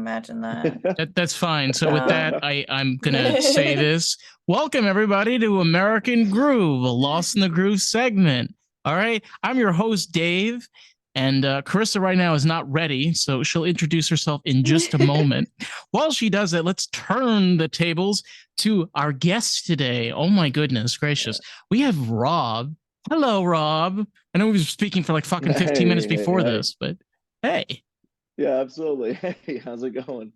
imagine that. That's fine. So with that, I'm gonna say this. Welcome everybody to American Groove, a Lost in the Groove segment. All right, I'm your host Dave, and Carissa right now is not ready, so she'll introduce herself in just a moment. While she does that, let's turn the tables to our guest today. Oh my goodness gracious, we have Rob. Hello, Rob. I know we were speaking for like fucking 15 minutes before this, but hey. Yeah, absolutely. Hey, how's it going?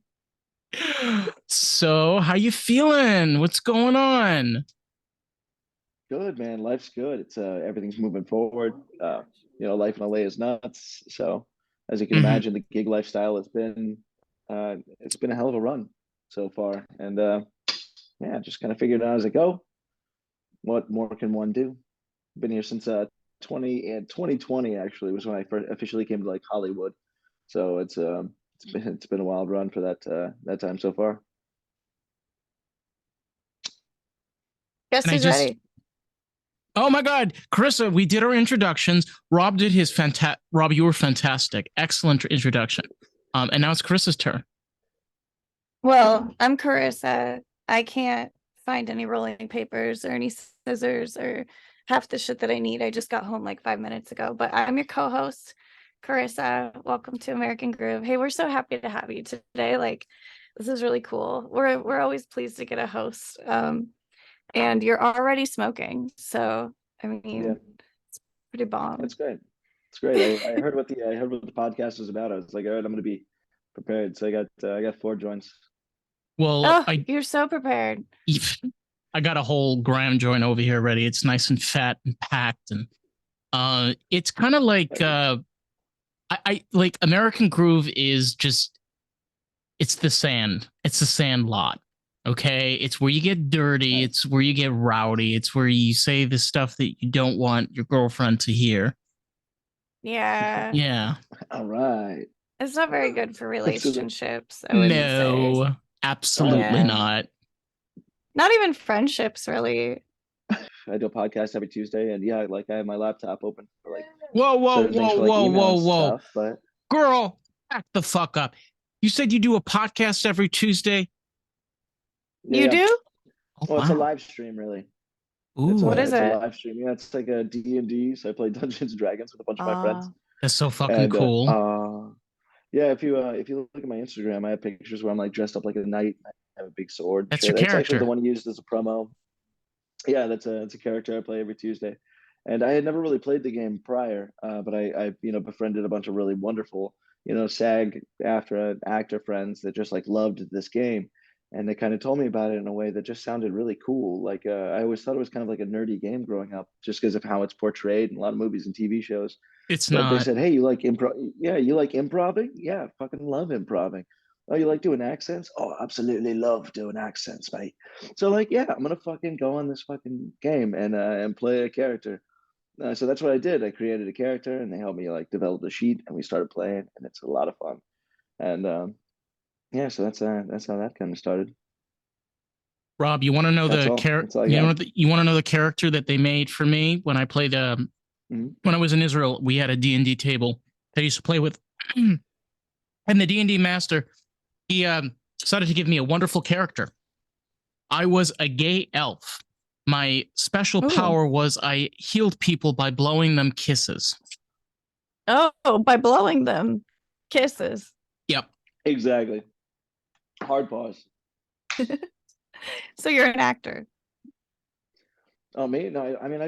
So, how you feeling? What's going on? Good, man. Life's good. It's everything's moving forward. Life in LA is nuts. So, as you can imagine, the gig lifestyle it's been a hell of a run so far. And yeah, just kind of figured out as I go, what more can one do? Been here since 2020 actually was when I first officially came to like Hollywood. So it's been a wild run for that time so far. Guess who's ready? Oh my God, Carissa, we did our introductions. Rob did his Rob, you were fantastic. Excellent introduction. And now it's Carissa's turn. Well, I'm Carissa. I can't find any rolling papers or any scissors or half the shit that I need. I just got home like 5 minutes ago, but I'm your co-host, Carissa. Welcome to American Groove. Hey, we're so happy to have you today. Like, this is really cool. We're always pleased to get a host. And you're already smoking, so I mean, it's pretty bomb. That's great. It's great. I heard what the podcast was about. I was like, all right, I'm gonna be prepared. So I got 4 joints. Well, you're so prepared. I got a whole gram joint over here ready. It's nice and fat and packed, and it's kind of like I like American Groove is just it's the sand. It's the sand lot. Okay, it's where you get dirty. It's where you get rowdy. It's where you say the stuff that you don't want your girlfriend to hear. Yeah. Yeah. All right. It's not very good for relationships. I wouldn't say. Absolutely not. Not even friendships, really. I do a podcast every Tuesday, and yeah, like I have my laptop open for like whoa, stuff, but girl, back the fuck up. You said you do a podcast every Tuesday. You do? Well, it's a live stream, really. Ooh. What is it? It's a live stream. Yeah, it's like a D&D. So I play Dungeons and Dragons with a bunch of my friends. That's so fucking cool. Yeah, if you look at my Instagram, I have pictures where I'm like dressed up like a knight. I have a big sword. That's your character. That's actually the one used as a promo. Yeah, it's a character I play every Tuesday. And I had never really played the game prior, but I befriended a bunch of really wonderful, SAG after actor friends that just like loved this game. And they kind of told me about it in a way that just sounded really cool. Like I always thought it was kind of like a nerdy game growing up, just because of how it's portrayed in a lot of movies and TV shows. But they said, "Hey, you like improv? Yeah, you like improving? Yeah, fucking love improving. Oh, you like doing accents? Oh, absolutely love doing accents, mate." So like, yeah, I'm gonna fucking go on this fucking game and play a character. So that's what I did. I created a character, and they helped me like develop the sheet, and we started playing, and it's a lot of fun. And yeah, so that's how that kind of started. Rob, you want to know the character? You want to know the character that they made for me when I played when I was in Israel? We had a D&D table that I used to play with, and the D&D master he decided to give me a wonderful character. I was a gay elf. My special power was I healed people by blowing them kisses. Oh, by blowing them kisses. Yep, exactly. Hard pause. So you're an actor. Oh, me? No, I mean, I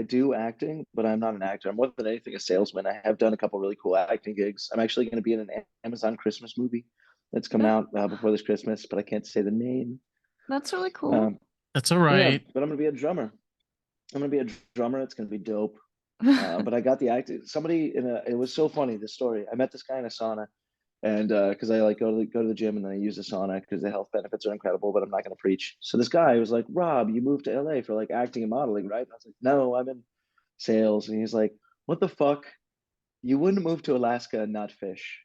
do acting, but I'm not an actor. I'm more than anything a salesman. I have done a couple really cool acting gigs. I'm actually going to be in an Amazon Christmas movie that's coming out before this Christmas, but I can't say the name. That's really cool. That's all right. Yeah, but I'm going to be a drummer. I'm going to be a drummer. It's going to be dope. But I got the acting. It was so funny, this story. I met this guy in a sauna. And because I like go to the gym and then I use the sauna because the health benefits are incredible, but I'm not going to preach. So this guy was like, "Rob, you moved to LA for like acting and modeling, right?" And I was like, "No, I'm in sales." And he's like, "What the fuck? You wouldn't move to Alaska and not fish."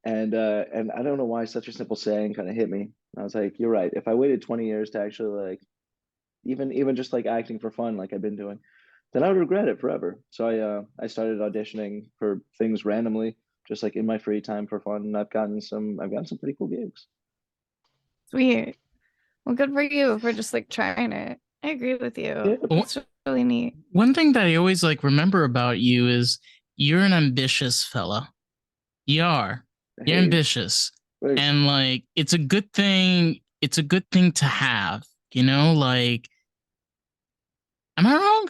And I don't know why such a simple saying kind of hit me. I was like, "You're right. If I waited 20 years to actually like even just like acting for fun like I've been doing, then I would regret it forever." So I started auditioning for things randomly, just like in my free time for fun. And I've gotten some pretty cool gigs. Sweet. Well, good for you for just like trying it. I agree with you. Yeah. It's really neat. One thing that I always like remember about you is you're an ambitious fella. You are. You're Hey, ambitious. thanks. And like it's a good thing. It's a good thing to have, like am I wrong?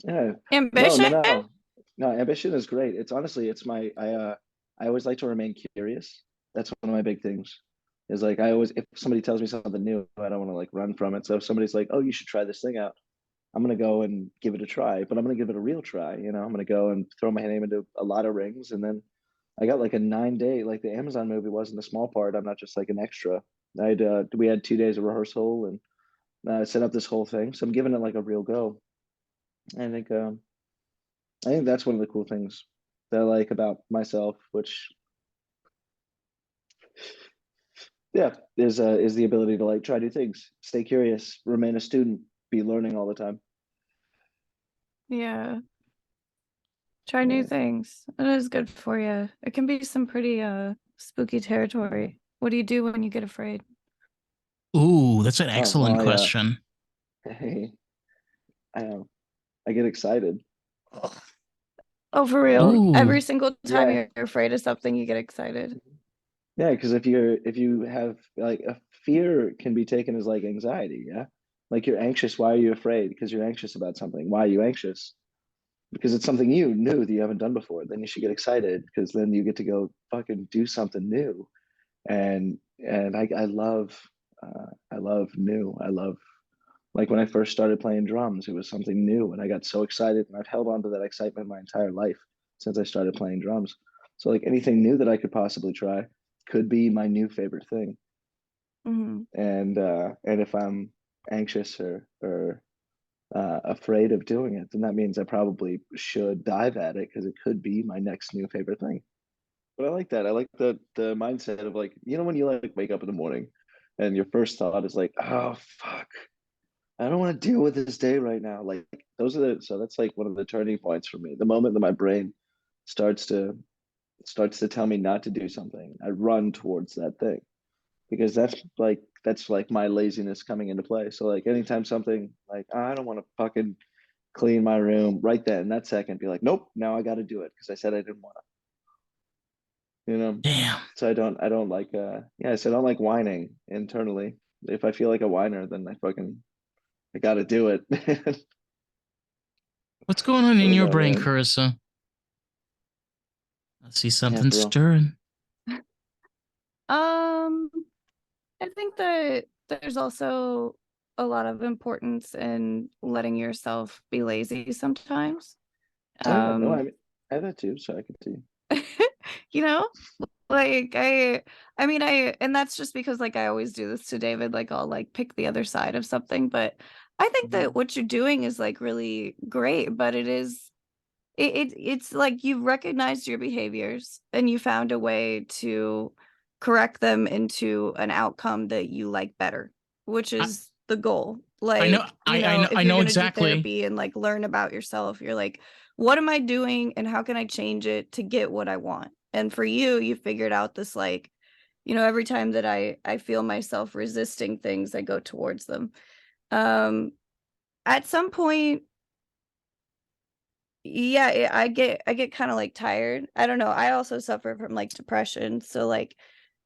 Yeah. No, no, Ambition? no. No, ambition is great. It's honestly, it's my I always like to remain curious. That's one of my big things. Is like I always if somebody tells me something new, I don't want to like run from it. So if somebody's like, "Oh, you should try this thing out." I'm gonna go and give it a try, but I'm gonna give it a real try. I'm gonna go and throw my name into a lot of rings, and then I got like a 9 day, like the Amazon movie wasn't a small part. I'm not just like an extra. We had 2 days of rehearsal and set up this whole thing, so I'm giving it like a real go. I think I think that's one of the cool things that I like about myself, which yeah, is the ability to like try new things, stay curious, remain a student, be learning all the time. Yeah. Try new Yeah. things. It is good for you. It can be some pretty spooky territory. What do you do when you get afraid? Ooh, that's an Oh well, excellent question. hey, I get excited. Oh, for real? Ooh, Every single time Yeah, you're afraid of something, you get excited. yeah, because if you have like a fear can be taken as like anxiety, yeah. Like you're anxious. Why are you afraid? Because you're anxious about something. Why are you anxious? Because it's something new that you haven't done before. Then you should get excited because then you get to go fucking do something new. And I love new. I love like when I first started playing drums, it was something new, and I got so excited, and I've held on to that excitement my entire life since I started playing drums. So like anything new that I could possibly try could be my new favorite thing. Hmm. And if I'm anxious or afraid of doing it, then that means I probably should dive at it because it could be my next new favorite thing. But I like that. I like the mindset of like, when you like wake up in the morning and your first thought is like, oh fuck, I don't want to deal with this day right now. Like so that's like one of the turning points for me. The moment that my brain starts to starts to tell me not to do something, I run towards that thing because that's like my laziness coming into play. So like anytime something like I don't want to fucking clean my room right then, that second, be like, nope, now I got to do it because I said I didn't want to. damn. So I don't like yeah, so I don't like whining internally. If I feel like a whiner, then I got to do it. What's going on in But your no, brain, man. Carissa? I see Yeah, something for real. stirring. Um, I think that there's also a lot of importance in letting yourself be lazy sometimes. Oh yeah, no, Um, I have that too, so I can see. you know, like I mean and that's just because like I always do this to David, like I'll like pick the other side of something, but I think that Mhm. what you're doing is like really great, but it's like you've recognized your behaviors and you found a way to correct them into an outcome that you like better, which I, is the goal. I know, Like, I if you're know going to do exactly. therapy and like learn about yourself, you're like, what am I doing and how can I change it to get what I want? And for you, you figured out this like, every time that I feel myself resisting things, I go towards them. Um, at some point, yeah, I get kind of like tired. I don't know. I also suffer from like depression, so like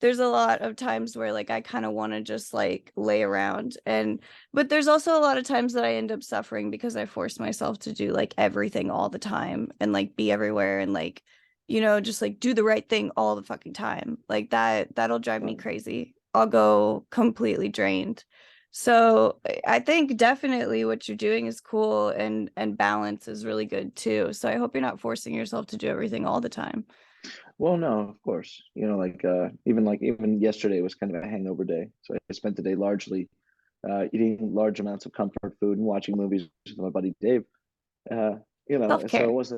there's a lot of times where like I kind of want to just like lay around, and but there's also a lot of times that I end up suffering because I force myself to do like everything all the time and like be everywhere and like just like do the right thing all the fucking time. Like that'll drive me Right. crazy. I'll go completely drained. So I think definitely what you're doing is cool, and balance is really good too. So I hope you're not forcing yourself to do everything all the time. Well, no, of course. Like even yesterday was kind of a hangover day. So I spent the day largely eating large amounts of comfort food and watching movies with my buddy Dave. And so it Self-care. was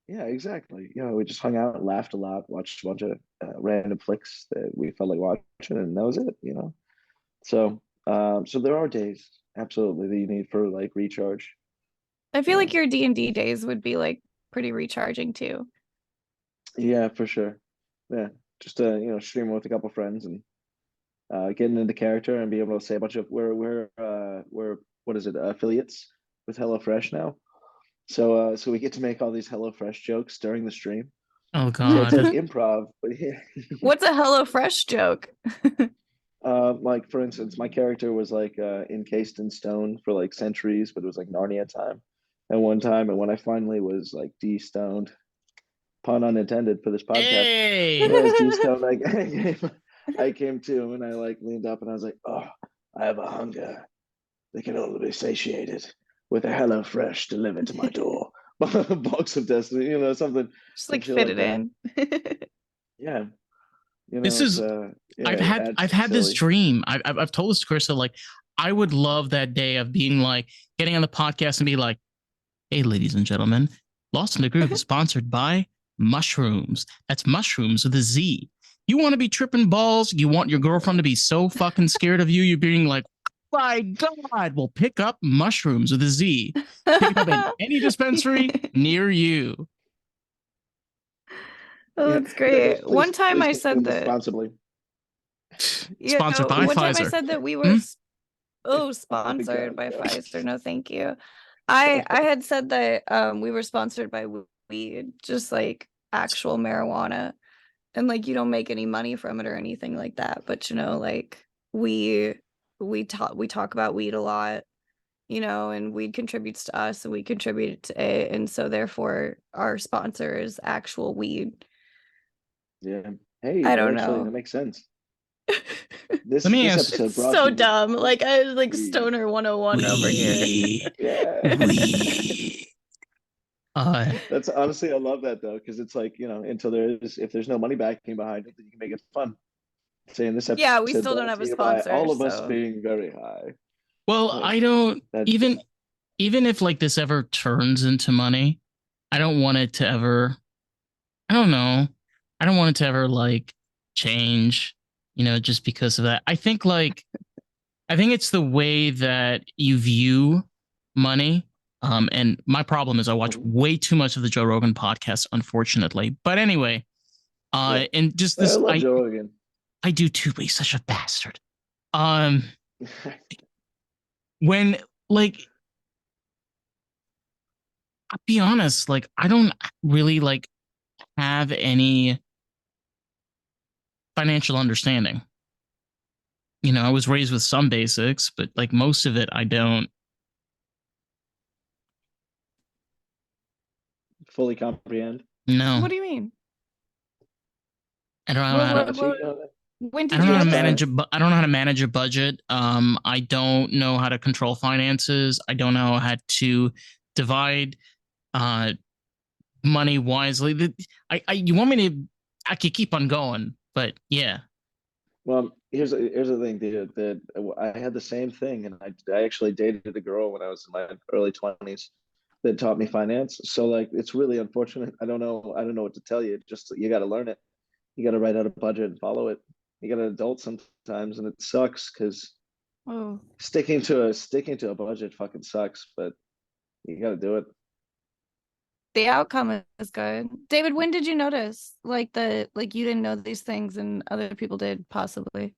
yeah, exactly. We just hung out, laughed a lot, watched a bunch of random flicks that we felt like watching, and that was it. So there are days absolutely that you need for like recharge. I feel like Um, your D&D days would be like pretty recharging too. Yeah, for sure. Yeah, just stream with a couple friends and getting into character and be able to say a bunch of we're what is it, affiliates with HelloFresh now. So we get to make all these HelloFresh jokes during the stream. Oh So it's like God. improv, but yeah. What's a HelloFresh joke? Like for instance, my character was like encased in stone for like centuries, but it was like Narnia time. And one time, and when I finally was like de-stoned, pun unintended for this podcast, Hey. when I was de-stoned, I came to him and I like leaned up and I was like, "Oh, I have a hunger that can only be satiated with a Hello Fresh delivered to my door." Box of Destiny, something, Just some like shit fit like it that. in. Yeah, This it's is yeah, add I've some had this silly. dream. I've told this to Krista, like I would love that day of being like getting on the podcast and be like, hey, ladies and gentlemen, Lost in the Groove is sponsored by mushrooms. That's mushrooms with a Z. You want to be tripping balls? You want your girlfriend to be so fucking scared of you? You're being like, my God, well, pick up mushrooms with a Z. Pick it up in any dispensary near you. Oh, Yeah, that's yeah, guys, great. One time please I consume said that, responsibly. Sponsored by one time I Pfizer. said that we were Hmm? Oh my sponsored God, by no. Pfizer. No, thank you. I had said that we were sponsored by weed, just like actual marijuana. And like you don't make any money from it or anything like that. But like we we talk about weed a lot, and weed contributes to us and we contribute to it. And so therefore our sponsor is actual weed. Yeah. Hey, I that don't actually that know. makes sense. This Let me this ask. episode It's brought to so you dumb. by Like I was like weed. stoner 101 over here. We, Yeah. we. That's honestly, I love that though, because it's like, until if there's no money backing behind it, then you can make it fun. Saying this Yeah, we episode still don't brought have to a you by sponsor, all of us so being very high. well, Like I don't that. even if like this ever turns into money, I don't want it to ever. I don't know. I don't want it to ever like change. Just because of that. I think it's the way that you view money. And my problem is I watch Mhm. way too much of the Joe Rogan podcast, unfortunately. But anyway, Yeah. and just I this, love Joe Rogan. I do too, but he's such a bastard. Um, when like, I'll be honest, like I don't really like have any financial understanding. I was raised with some basics, but like most of it, I don't. Fully comprehend. No, what do you mean? I don't know What how to. what, So, what when I did don't you know how to get uh, manage there? a. I don't know how to manage a budget. I don't know how to control finances. I don't know how to divide uh money wisely. You want me to? I could keep on going, but yeah. well, here's the thing, dude. That I had the same thing, and I actually dated a girl when I was in my early 20s that taught me finance. So like, it's really unfortunate. I don't know what to tell you. Just you got to learn it. You got to write out a budget and follow it. You got to adult sometimes, and it sucks because Oh, sticking to a budget fucking sucks. But you got to do it. the outcome is good. David, when did you notice like you didn't know these things and other people did possibly?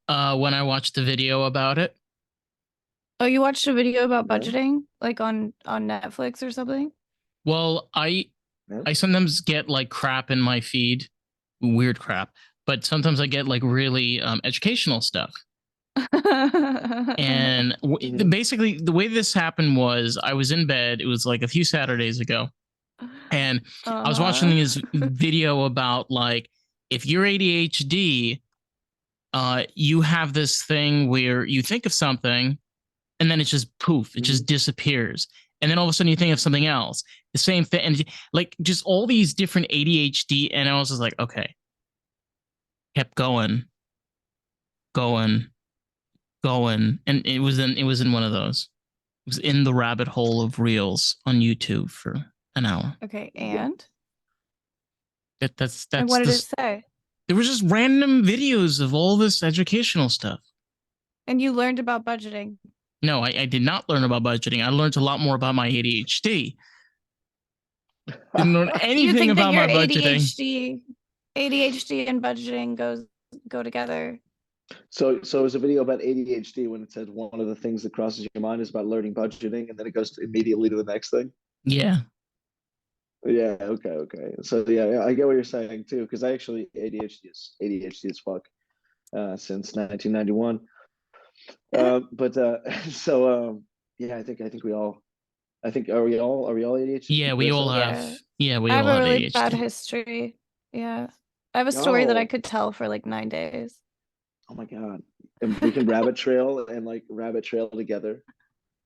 When I watched the video about it, Oh, you watched a video about Yeah, budgeting like on Netflix or something? well, yeah. I sometimes get like crap in my feed, weird crap, but sometimes I get like really educational stuff. And Mm-hmm. basically, the way this happened was I was in bed. It was like a few Saturdays ago, and I was watching Uh-huh. this video about like if you're ADHD, you have this thing where you think of something and then it just poof, it Mm-hmm. just disappears. And then all of a sudden you think of something else, the same thing. And like just all these different ADHD. And I was just like, okay, kept going, going. And it was in one of those. It was in the rabbit hole of reels on YouTube for an hour. Okay, Yeah. and That's and what did it this. say? There was just random videos of all this educational stuff. And you learned about budgeting. No, I did not learn about budgeting. I learned a lot more about my ADHD. Didn't learn You anything think that about your my budgeting. ADHD and budgeting go together? So it's a video about ADHD when it says one of the things that crosses your mind is about learning budgeting, and then it goes immediately to the next thing. Yeah. Yeah. Okay. So yeah, I get what you're saying too, because I actually ADHD as fuck since 1991. But so yeah, I think we all. I think are we all ADHD? Yeah, we all Carissa? have. Yeah. Yeah, we I have all a have really bad ADHD. history. Yeah. I have a story that I Yo, could tell for like 9 days. oh my God. And we can rabbit trail and like rabbit trail together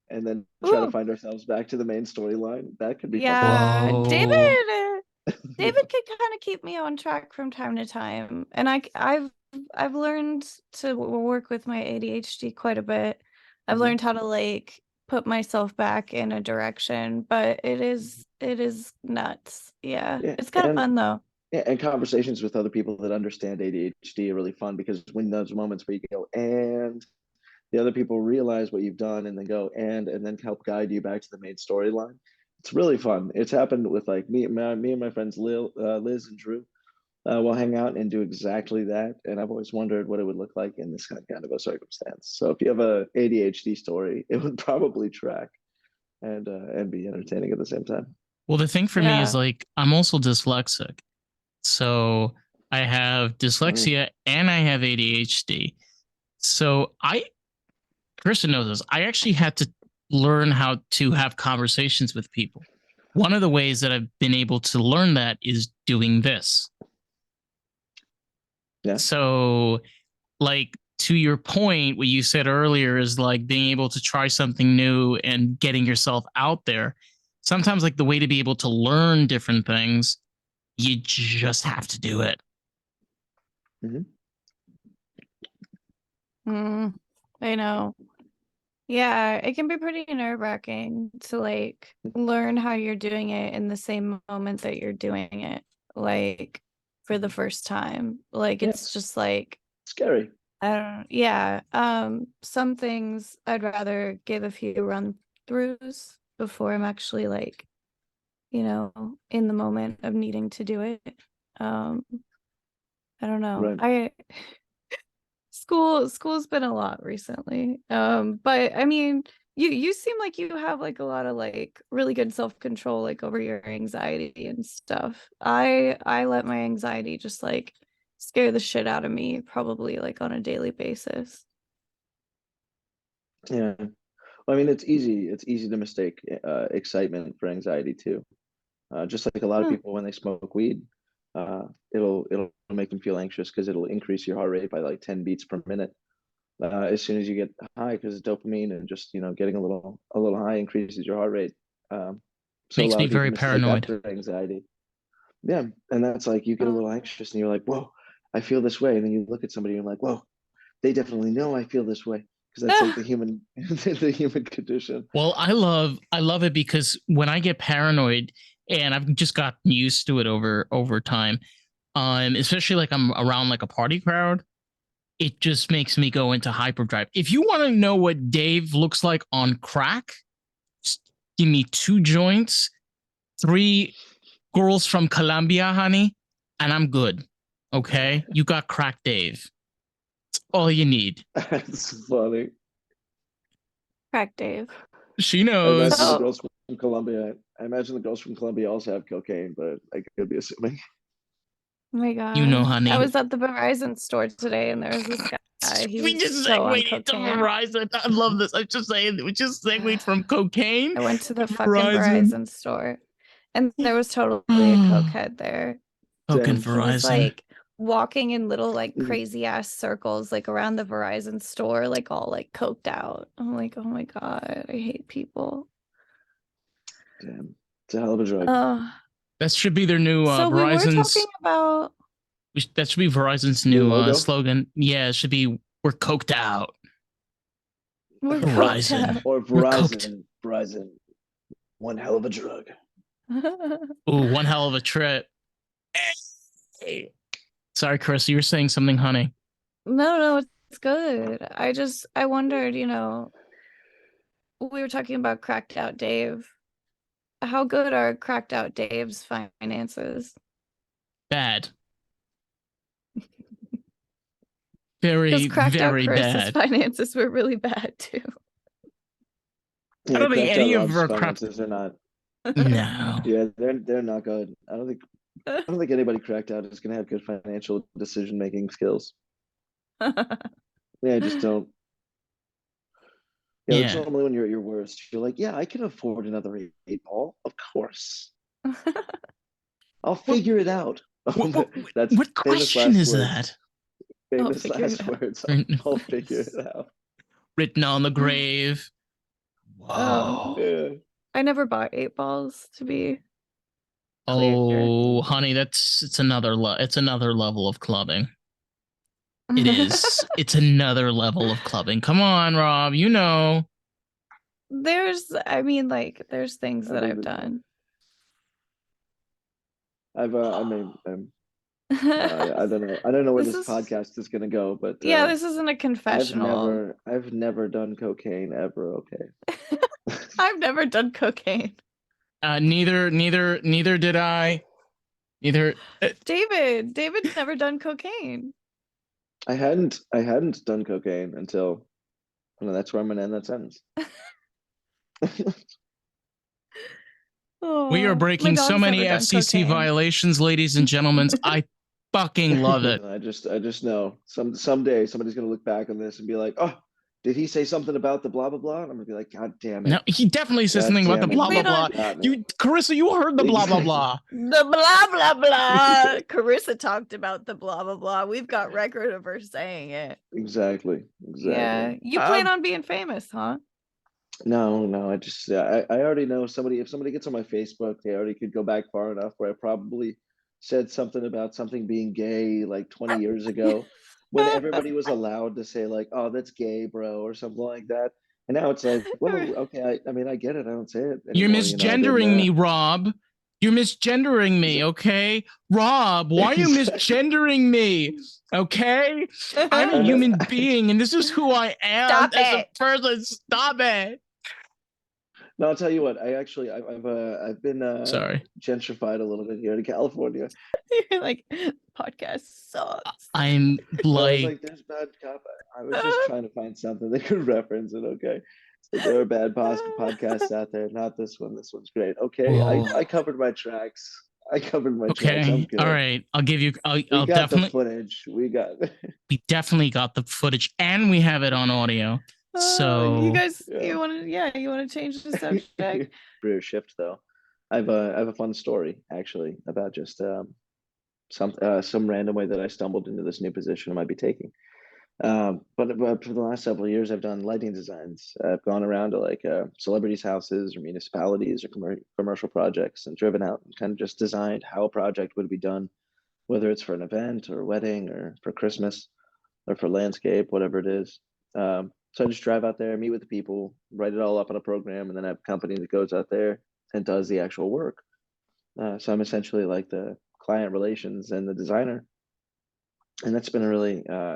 and then try to Ooh, find ourselves back to the main storyline. That could be fun. yeah. Whoa. David could kind of keep me on track from time to time. And I've learned to work with my ADHD quite a bit. I've Mhm. learned how to like put myself back in a direction, but it is nuts. Yeah. Yeah, It's kind of fun though. yeah, and conversations with other people that understand ADHD are really fun because when those moments where you go and the other people realize what you've done and then go and then help guide you back to the main storyline. It's really fun. It's happened with like me and my friends Liz and Drew. We'll hang out and do exactly that. And I've always wondered what it would look like in this kind of a circumstance. So if you have a ADHD story, it would probably track and be entertaining at the same time. Well, the thing for me is Yeah. like I'm also dyslexic. So I have dyslexia and I have ADHD. So Kristen knows this. I actually had to learn how to have conversations with people. One of the ways that I've been able to learn that is doing this. Yeah. So, like, to your point, what you said earlier is like being able to try something new and getting yourself out there. Sometimes, like, the way to be able to learn different things, you just have to do it. I know. Yeah, it can be pretty nerve-wracking to like learn how you're doing it in the same moment that you're doing it, like for the first time. Like it's Yes. just like Scary. I don't yeah. Some things I'd rather give a few run-throughs before I'm actually like, in the moment of needing to do it. Um, I don't know. Right. School's been a lot recently. But I mean, you seem like you have like a lot of like really good self-control like over your anxiety and stuff. I let my anxiety just like scare the shit out of me probably like on a daily basis. Yeah. Well, I mean, it's easy. It's easy to mistake excitement for anxiety too. Just like a lot of Huh. people when they smoke weed, it'll make them feel anxious because it'll increase your heart rate by like 10 beats per minute. As soon as you get high, because it's dopamine and just getting a little high increases your heart rate. So a Makes lot me of people very mistake that paranoid. for anxiety. Yeah, and that's like you get a Uh, little anxious and you're like, "Whoa, I feel this way," and then you look at somebody and you're like, "Whoa, they definitely know I feel this way," because that's like the human the human condition. Well, I love it because when I get paranoid, and I've just gotten used to it over time, especially like I'm around like a party crowd, it just makes me go into hyperdrive. If you want to know what Dave looks like on crack, just give me 2 joints, 3 girls from Colombia, honey, and I'm good. Okay, you got crack, Dave. It's all you need. That's funny. Crack Dave. She I imagine the knows. So, girls from Colombia. I imagine the girls from Colombia also have cocaine, but I could be assuming. oh my You know, God. I honey. was at the Verizon store today and there was this guy. He We was just so on segued into cocaine. Verizon. I love this. I was just saying, we just segued from cocaine I went to to the fucking Verizon. Verizon store and there was totally a cokehead there. Fucking Damn. He was Verizon. like walking in little like Mm, crazy ass circles like around the Verizon store, like all like coked out. I'm like, oh my God, I hate people. damn. It's a hell of a drug. That should be their new So we were talking Verizon's. about That should be Verizon's New new logo. slogan. Yeah, it should be "We're coked out." we're coked Verizon. Or We're coked. Verizon. One hell of a drug. out. Ooh, one hell of a trip. Hey. Sorry, Chris, you were saying something, honey. No, it's good. I wondered, we were talking about cracked out Dave. how good are cracked out Dave's finances? Bad. Because Very, cracked out very Carissa's bad. finances were really bad too. I Yeah, don't think cracked any out of Rob's our crap. finances are not. No. Yeah, they're not good. I don't think anybody cracked out is gonna have good financial decision making skills. Yeah, I just don't. Yeah, that's Yeah. normally when you're at your worst. You're like, yeah, I can afford another eight ball. Of course. I'll What, figure it out. what, what, That's what famous question last is words. that? I'll Famous figure it last out. words. I'll figure it out. Written on the grave. Um, Whoa. Yeah. I never bought 8 balls to be clear. Oh, honey, it's another level of clubbing. It is. It's another level of clubbing. Come on, Rob. You know. I mean, like, there's things I that don't I've even know. done. I mean, I don't know. I don't know where This this is, podcast is gonna go, but yeah, this isn't a confessional. I've never done cocaine ever. Okay. I've never done cocaine. Neither did I. Neither. David's never done cocaine. I hadn't done cocaine until, that's where I'm gonna end that sentence. We are Oh, my breaking so dog's many never done FCC cocaine. violations, ladies and gentlemen. I fucking love it. I just know someday somebody's gonna look back on this and be like, oh, did he say something about the blah blah blah? And I'm gonna be like, God damn No, it. he definitely says God something about the damn it. blah You blah We blah. don't. got me. You, Carissa, you heard the blah blah Exactly. blah. The blah blah blah. Carissa talked about the blah blah blah. We've got record of her saying it. Exactly. Yeah, you plan on being famous, huh? No, I already know somebody. If somebody gets on my Facebook, they already could go back far enough where I probably said something about something being gay like 20 years ago, when everybody was allowed to say like, "Oh, that's gay, bro," or something like that. And now it's like, well, okay, I mean, I get it. I don't say it You're anymore. I didn't. misgendering me, Rob. You're misgendering me, okay? Rob, why are you misgendering me? Okay? I'm a human being and this is who I am Stop as it. a person. Stop it. No, I'll tell you what. I've been Sorry. gentrified a little bit here in California. You're like, podcast sucks. I'm No, I was like, like, there's bad cop. I was just trying to find something they could reference it. Okay. So there are bad podcasts out there. Not this one. This one's great. Okay. whoa. I covered my tracks. I'm Okay. good. All right. I'll give you, We I'll got the definitely, footage. We got the footage and we have it on audio. You So, guys, yeah. you want to change the subject? Career shift though. I have a fun story actually about just some random way that I stumbled into this new position I might be taking. But for the last several years, I've done lighting designs. I've gone around to like celebrities' houses or municipalities or commercial projects and driven out and kind of just designed how a project would be done, whether it's for an event or a wedding or for Christmas or for landscape, whatever it is. So I just drive out there, meet with the people, write it all up on a program, and then I have a company that goes out there and does the actual work. So I'm essentially like the client relations and the designer, and that's been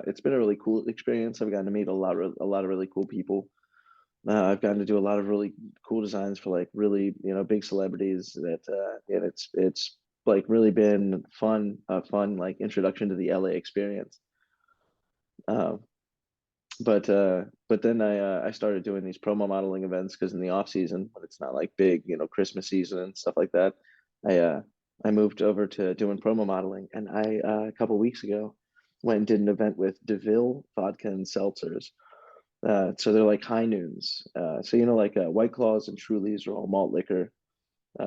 it's been a really cool experience. I've gotten to meet a lot of really cool people. I've gotten to do a lot of really cool designs for like really big celebrities and it's like really been fun like introduction to the LA experience. Um, but then I started doing these promo modeling events because in the off season when it's not like big Christmas season and stuff like that, I uh, I moved over to doing promo modeling, and I a couple weeks ago went and did an event with DeVille vodka and seltzers. So they're like high noons. So like White Claws and Trulies are all malt liquor.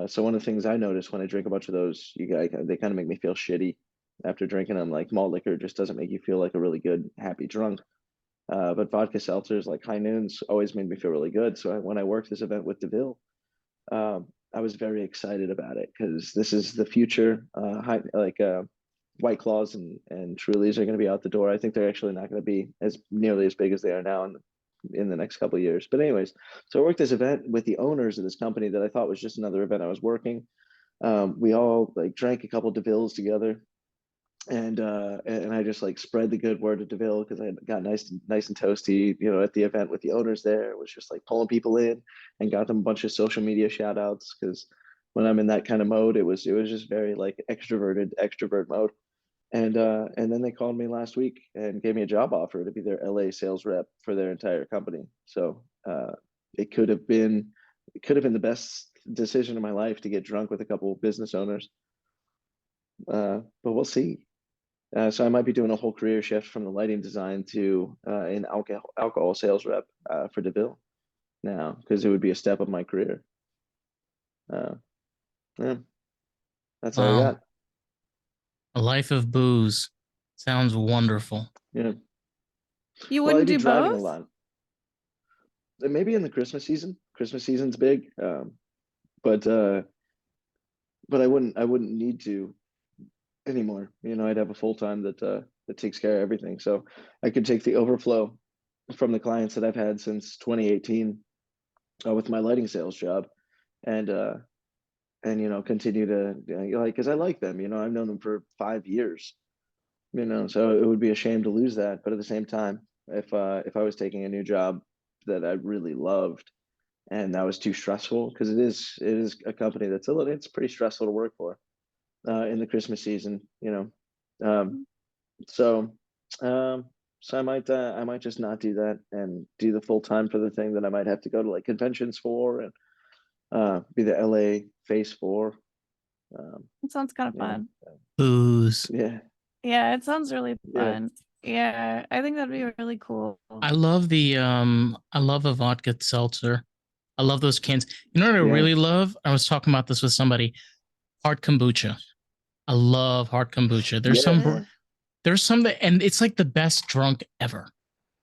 So one of the things I noticed when I drink a bunch of those, they kind of make me feel shitty after drinking them. Like malt liquor just doesn't make you feel like a really good happy drunk. But vodka seltzers like high noons always made me feel really good. So when I worked this event with DeVille, I was very excited about it because this is the future. White Claws and Trulies are going to be out the door. I think they're actually not going to be as nearly as big as they are now in the next couple of years. But anyways, so I worked this event with the owners of this company that I thought was just another event I was working. We all like drank a couple DeVilles together, and I just like spread the good word of DeVille because I got nice and toasty, at the event with the owners there. It was just like pulling people in and got them a bunch of social media shout outs because when I'm in that kind of mode, it was just very like extrovert mode. And then they called me last week and gave me a job offer to be their LA sales rep for their entire company. So it could have been the best decision of my life to get drunk with a couple of business owners. But we'll see. So I might be doing a whole career shift from the lighting design to an alcohol sales rep for DeVille now, because it would be a step of my career. Yeah, that's all I Wow. got. A life of booze. Sounds wonderful. Yeah. You Well, I'd wouldn't be do driving a both? lot. Maybe in the Christmas season. Christmas season's big, but I wouldn't need to anymore. I'd have a full time that takes care of everything. So I could take the overflow from the clients that I've had since 2018 with my lighting sales job, and continue to like, because I like them. I've known them for 5 years. So it would be a shame to lose that. But at the same time, if I was taking a new job that I really loved and that was too stressful, because it is a company it's pretty stressful to work for in the Christmas season. Um, so I might just not do that and do the full time for the thing that I might have to go to like conventions for, and be the LA face for. It sounds kind of Yeah, fun. Booze. yeah, Yeah, it sounds really yeah, fun. Yeah, I think that'd be really cool. I love I love a vodka seltzer. I love those cans. You know what I yeah, really love? I was talking about this with somebody. Hard kombucha. I love hard kombucha. yeah. There's some that, and it's like the best drunk ever.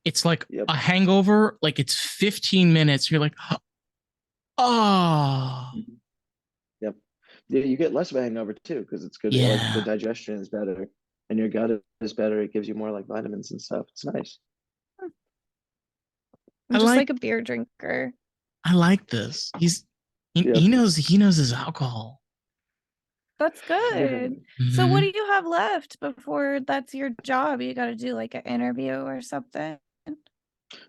It's like Yep. a hangover, like it's 15 minutes. You're like, oh, Yep. Yeah, you get less of a hangover too because it's good. Like the yeah. digestion is better and your gut is better. It gives you more like vitamins and stuff. It's nice. I'm I just like like a beer drinker. I like this. Yep. He knows his alcohol. That's good. So what do Mhm. you have left before that's your job? You got to do like an interview or something.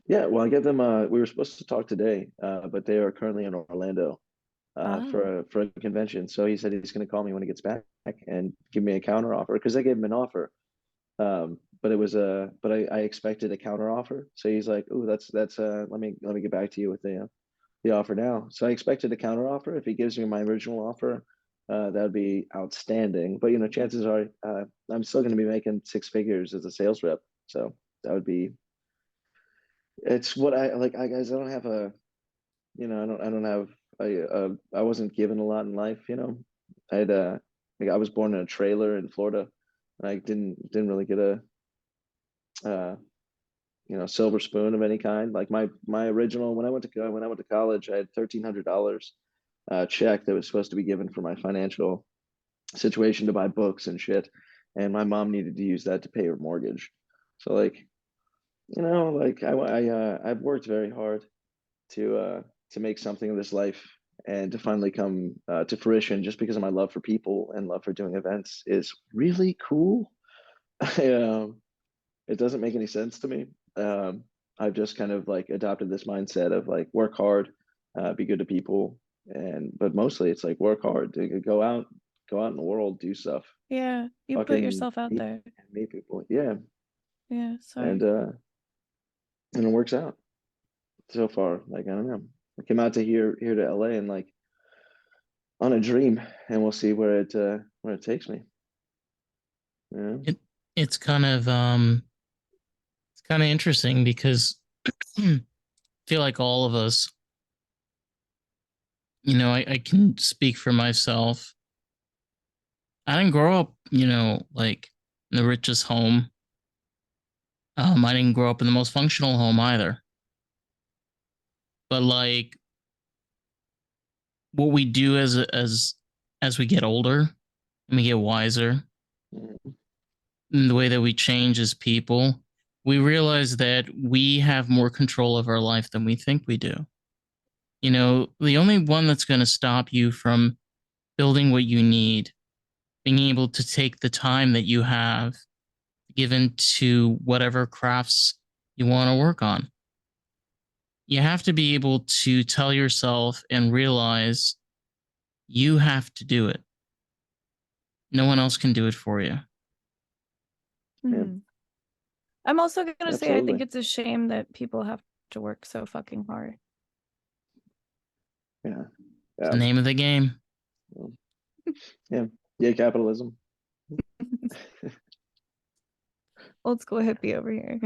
Yeah. Well, I get them. We were supposed to talk today, but they are currently in Orlando Oh, for a convention. So he said he's going to call me when he gets back and give me a counter offer because I gave him an offer. But it was but I expected a counter offer. So he's like, "Oh, that's let me get back to you with the offer now." So I expected a counter offer. If he gives me my original offer, that would be outstanding. But chances are I'm still going to be making six figures as a sales rep. So that would be it's what I like. I guys, I don't have a I don't have I wasn't given a lot in life. I had like I was born in a trailer in Florida, and I didn't really get a uh, silver spoon of any kind. Like my original when I went to college, I had $1,300 check that was supposed to be given for my financial situation to buy books and shit, and my mom needed to use that to pay her mortgage. So like like I've worked very hard to make something of this life and to finally come to fruition just because of my love for people and love for doing events is really cool. It doesn't make any sense to me. Um, I've just kind of like adopted this mindset of like work hard, be good to people, but mostly it's like work hard to go out in the world, do stuff, yeah. You put fucking yourself out there. meet people, yeah, Yeah, and sorry. it works out so far. Like I don't know, I came out to here to LA and like on a dream, and we'll see where it takes me. Yeah, It it's kind of interesting because I feel like all of us, I can speak for myself. I didn't grow up, like in the richest home. I didn't grow up in the most functional home either. But like what we do as we get older and we get wiser, mm, and the way that we change as people, we realize that we have more control of our life than we think we do. The only one that's going to stop you from building what you need, being able to take the time that you have given to whatever crafts you want to work on. You have to be able to tell yourself and realize You have to do it. No one else can do it for you. Mhm. I'm also gonna say I think Absolutely. it's a shame that people have to work so fucking hard. Yeah. It's the Yeah. name of the game. Yeah. Yeah. Capitalism. Old school hippie over here.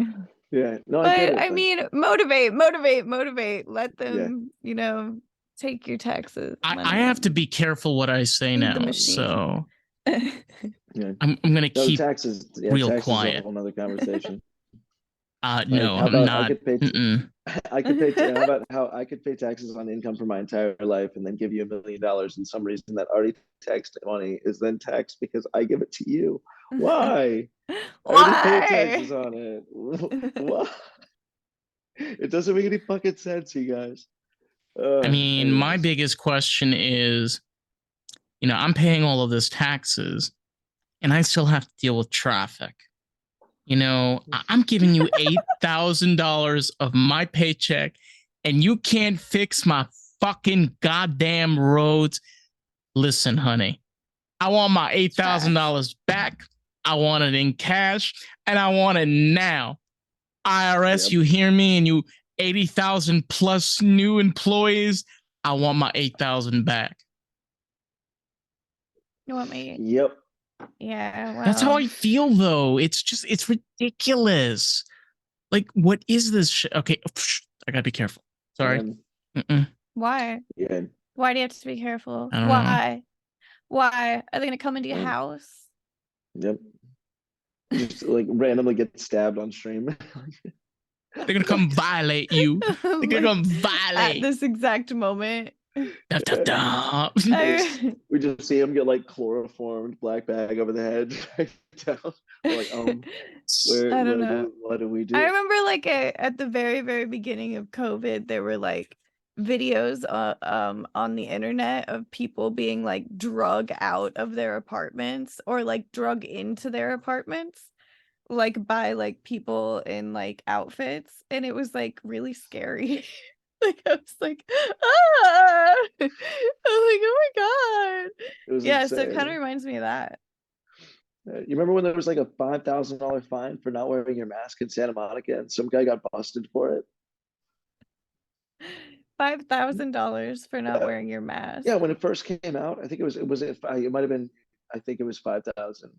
Yeah. No, I get But it. I But mean, motivate. Let yeah. them, you know, take your taxes I money have to and be careful what I say feed the now. machine. So Yeah. I'm going to No, the keep taxes. Yeah. real Taxes is a quiet. whole nother conversation. No, How I'm about I not. could pay Mm-mm. I could pay how about how I could pay taxes on income for my entire life and then give you $1 million, and some reason that already taxed money is then taxed because I give it to you. Why? I already paid taxes Why? on it. Why? It doesn't make any fucking sense, you guys. I mean, my Anyways. biggest question is, I'm paying all of this taxes and I still have to deal with traffic. I'm giving you $8,000 of my paycheck and you can't fix my fucking goddamn roads. Listen, honey, I want my $8,000 back. I want it in cash and I want it now. IRS, Yep. you hear me? And you 80,000 plus new employees, I want my 8,000 back. You want me? Yep. Yeah, well. That's how I feel, though. It's ridiculous. Like, what is this shit? Okay, I gotta be careful. Sorry. Why? Yeah. Why do you have to be careful? I don't Why? Why? Are they gonna come into your Yeah. house? Yep. Just like randomly get stabbed on stream. They're gonna come violate you. They're gonna come At violate. this exact moment. Da, da, da. We just see him get like chloroformed, black bag over the head, right down. We're like, I don't know. what do we do? I remember like at the very, very beginning of COVID, there were like videos on the internet of people being like drug out of their apartments or like drug into their apartments, like by like people in like outfits, and it was like really scary. Like I was like, ah! I was like, oh my god. It was Yeah, so it kind of insane. reminds me of that. You remember when there was like a $5,000 fine for not wearing your mask in Santa Monica, and some guy got busted for it? $5,000 for not Yeah, wearing your mask. yeah. When it first came out, I think it might have been. I think it was 5,000,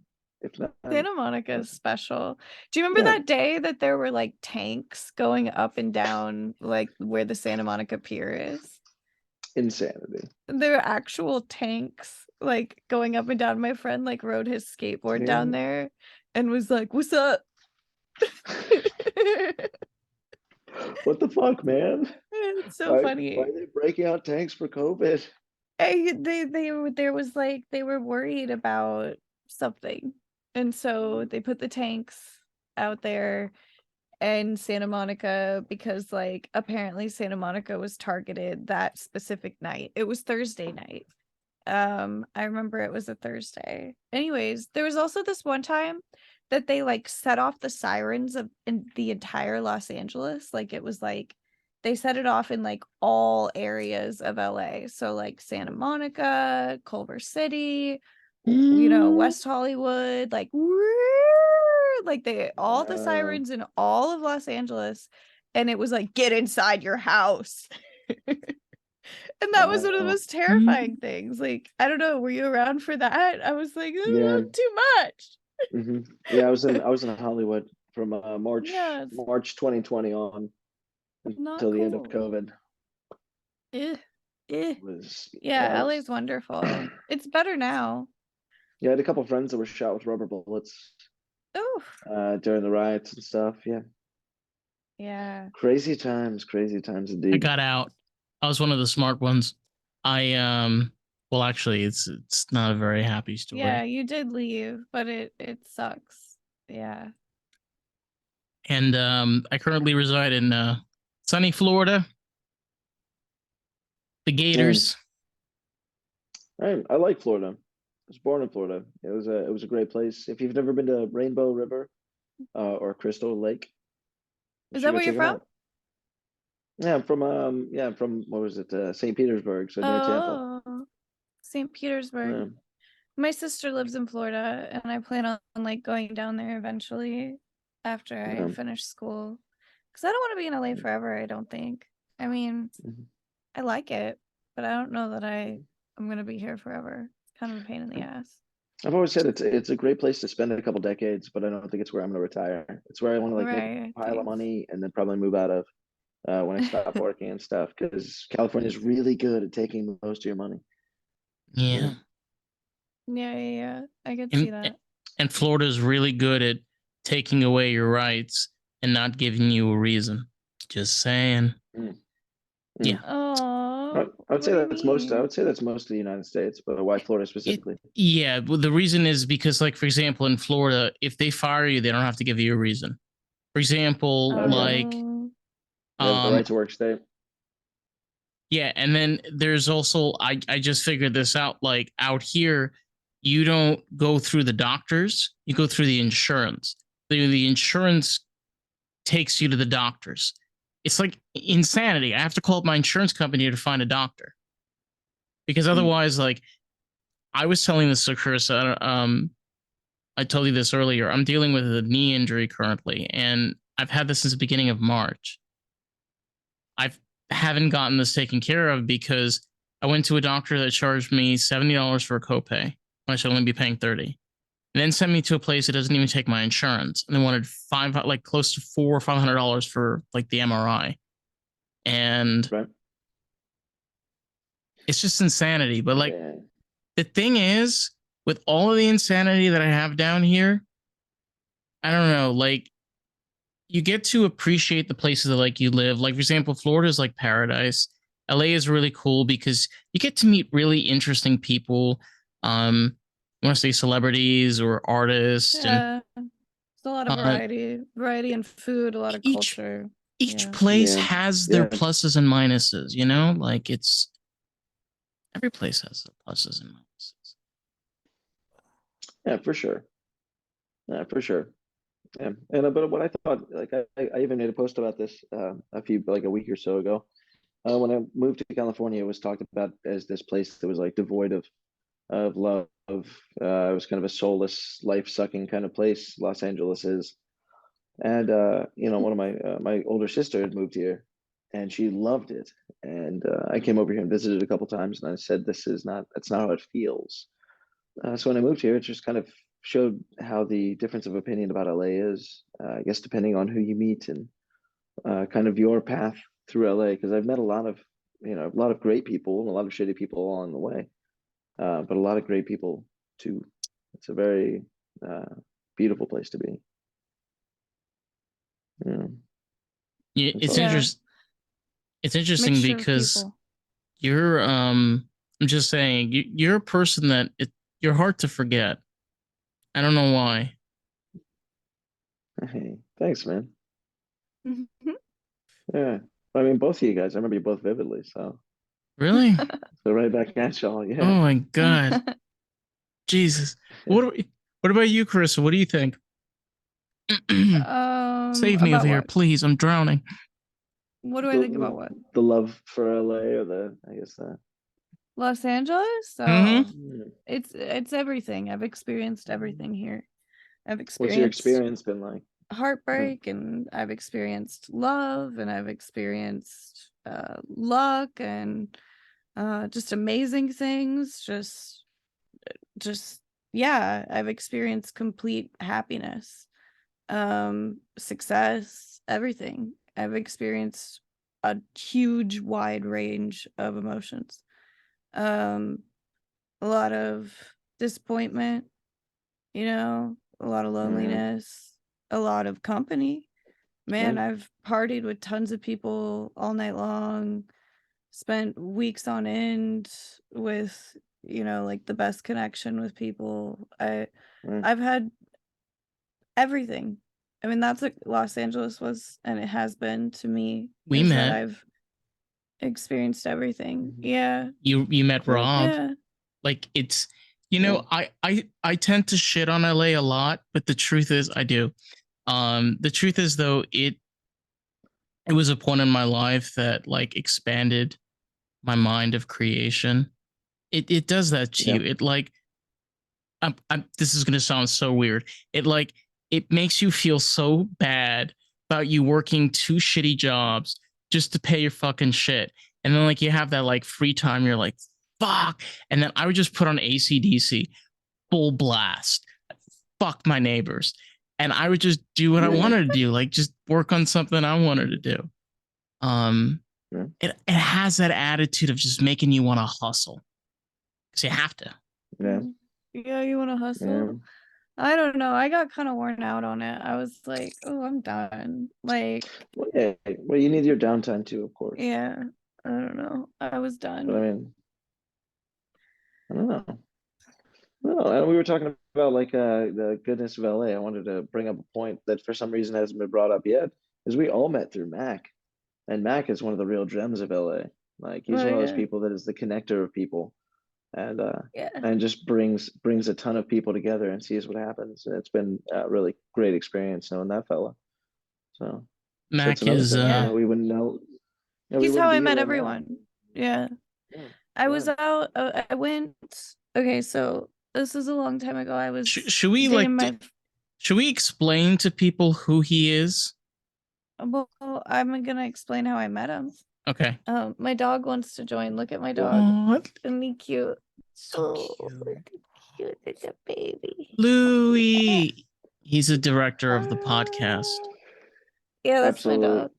if not. Santa Monica is special. Do you remember Yeah, that day that there were like tanks going up and down like where the Santa Monica Pier is? insanity. There were actual tanks like going up and down. My friend like rode his skateboard down there and was like, "What's up?" What the fuck, man? It's so funny. Why are they breaking out tanks for COVID? There was like they were worried about something, and so they put the tanks out there and Santa Monica because like apparently Santa Monica was targeted that specific night. It was Thursday night. I remember it was a Thursday. Anyways, there was also this one time that they like set off the sirens of in the entire Los Angeles. Like it was like they set it off in like all areas of LA. So like Santa Monica, Culver City, West Hollywood, like they all the sirens in all of Los Angeles, and it was like get inside your house. And that was one of the most terrifying things. Like, I don't know, were you around for that? I was like, Yeah. too much. Yeah, I was in Hollywood from March Yeah, March 2020 on not until the end of cool. COVID. Yeah, Yeah, LA's wonderful. It's better now. Yeah, I had a couple friends that were shot with rubber bullets during the riots and stuff. Yeah. Yeah. Crazy times indeed. I got out. I was one of the smart ones. Well, actually, it's not a very happy story. Yeah, you did leave, but it sucks. Yeah. And I currently reside in sunny Florida. The Gators. I like Florida. I was born in Florida. It was a great place. If you've never been to Rainbow River or Crystal Lake, Is that where you're from? Yeah, I'm from what was it, St. Petersburg, so near Tampa. St. Petersburg. Yeah. My sister lives in Florida, and I plan on like going down there eventually after I Yeah. finish school. Because I don't want to be in LA forever, I don't think. I mean, Mhm. I like it, but I don't know that I'm gonna be here forever. It's kind of a pain in the ass. I've always said it's a great place to spend a couple decades, but I don't think it's where I'm going to retire. It's where I want to like make Right. a pile of Thanks. money and then probably move out of when I stop working and stuff. Because California is really good at taking most of your money. Yeah. Yeah. I could see that. And Florida's really good at taking away your rights and not giving you a reason. Just saying. Mm. Yeah. Oh, I would say what do that's you most. I mean? would say that's most of the United States, but why Florida specifically? Yeah. Well, the reason is because, like, for example, in Florida, if they fire you, they don't have to give you a reason. For example, Okay. like, They have a right to work state. yeah, and then there's also I just figured this out. Like out here, you don't go through the doctors, you go through the insurance. The insurance takes you to the doctors. It's like insanity. I have to call up my insurance company to find a doctor. Because otherwise, like I was telling this to Chris, I told you this earlier. I'm dealing with a knee injury currently, and I've had this since the beginning of March. I haven't gotten this taken care of because I went to a doctor that charged me $70 for a copay when I should only be paying 30, and then sent me to a place that doesn't even take my insurance, and they wanted like close to $400 or $500 for like the MRI, and Right. it's just insanity. But like Yeah. the thing is, with all of the insanity that I have down here, I don't know, like you get to appreciate the places that like you live. Like for example, Florida is like paradise. LA is really cool because you get to meet really interesting people. I want to say celebrities or artists, and Yeah. It's a lot of uh, variety in food, a lot of each culture. each Yeah. place Yeah. has their Yeah. pluses and minuses. You know, like it's every place has their pluses and minuses. Yeah, for sure. Yeah, for sure. Yeah, and but what I thought, like I even made a post about this a week or so ago. When I moved to California, it was talked about as this place that was like devoid of love. It was kind of a soulless, life sucking kind of place. Los Angeles is, and one of my older sister had moved here, and she loved it. And I came over here and visited a couple times, and I said, that's not how it feels. So when I moved here, it just kind of showed how the difference of opinion about LA is, I guess, depending on who you meet and kind of your path through LA. Because I've met a lot of great people and a lot of shitty people along the way, but a lot of great people too. It's a very beautiful place to be. Yeah, Yeah, that's it's all. Yeah. it's interesting Mixture of because people. you're I'm just saying you're a person that you're hard to forget. I don't know why. Hey, thanks, man. Mhm. Yeah, I mean, both of you guys, I remember you both vividly. Really? So right back at y'all. Oh Yeah. my god. Jesus. What about you, Carissa? What do you think? Save me over About here, what? please. I'm drowning. What do I think about the what? the love for LA or I guess Los Angeles? Mm-hmm. So it's everything. I've experienced everything here. I've What's your experienced experience been like? heartbreak, and I've experienced love, and I've experienced luck, and just amazing things. Just yeah, I've experienced complete happiness, success, everything. I've experienced a huge wide range of emotions. Um a lot of disappointment, a lot of loneliness, a lot of company. Man, Yeah. I've partied with tons of people all night long, spent weeks on end with, like the best connection with people. Yeah. I've had everything. I mean, that's what Los Angeles was, and it has been to me, We is that met. I've experienced everything. Mhm. Yeah. You met Yeah. Rob. Yeah. Like it's Yeah. I tend to shit on LA a lot, but the truth is I do. The truth is though, it was a point in my life that like expanded my mind of creation. it does that to you. It like, this is gonna sound so weird. It makes you feel so bad about you working two shitty jobs just to pay your fucking shit. And then like you have that like free time, you're like, fuck. And then I would just put on AC/DC full blast. Fuck my neighbors. And I would just do what I wanted to do, like just work on something I wanted to do. It has that attitude of just making you want to hustle. Because you have to. Yeah, you want to hustle? I don't know. I got kind of worn out on it. I was like, oh, I'm done. Like, well, you need your downtime too, of course. Yeah, I don't know. I was done. But I mean, I don't know. No, and we were talking about like the goodness of LA. I wanted to bring up a point that for some reason hasn't been brought up yet, is we all met through Mac, and Mac is one of the real gems of LA. Like he's one of those people that is the connector of people, and just brings a ton of people together and sees what happens. And it's been a really great experience knowing that fella. So Mac that's is we wouldn't know. He's how I met everyone. Yeah. I was out. I went. Okay, so this is a long time ago. I was. Should we should we explain to people who he is? Well, I'm gonna explain how I met him. Okay. My dog wants to join. Look at my dog. Isn't he cute? So cute as a baby. Louis. He's a director of the podcast. Yeah, that's my dog.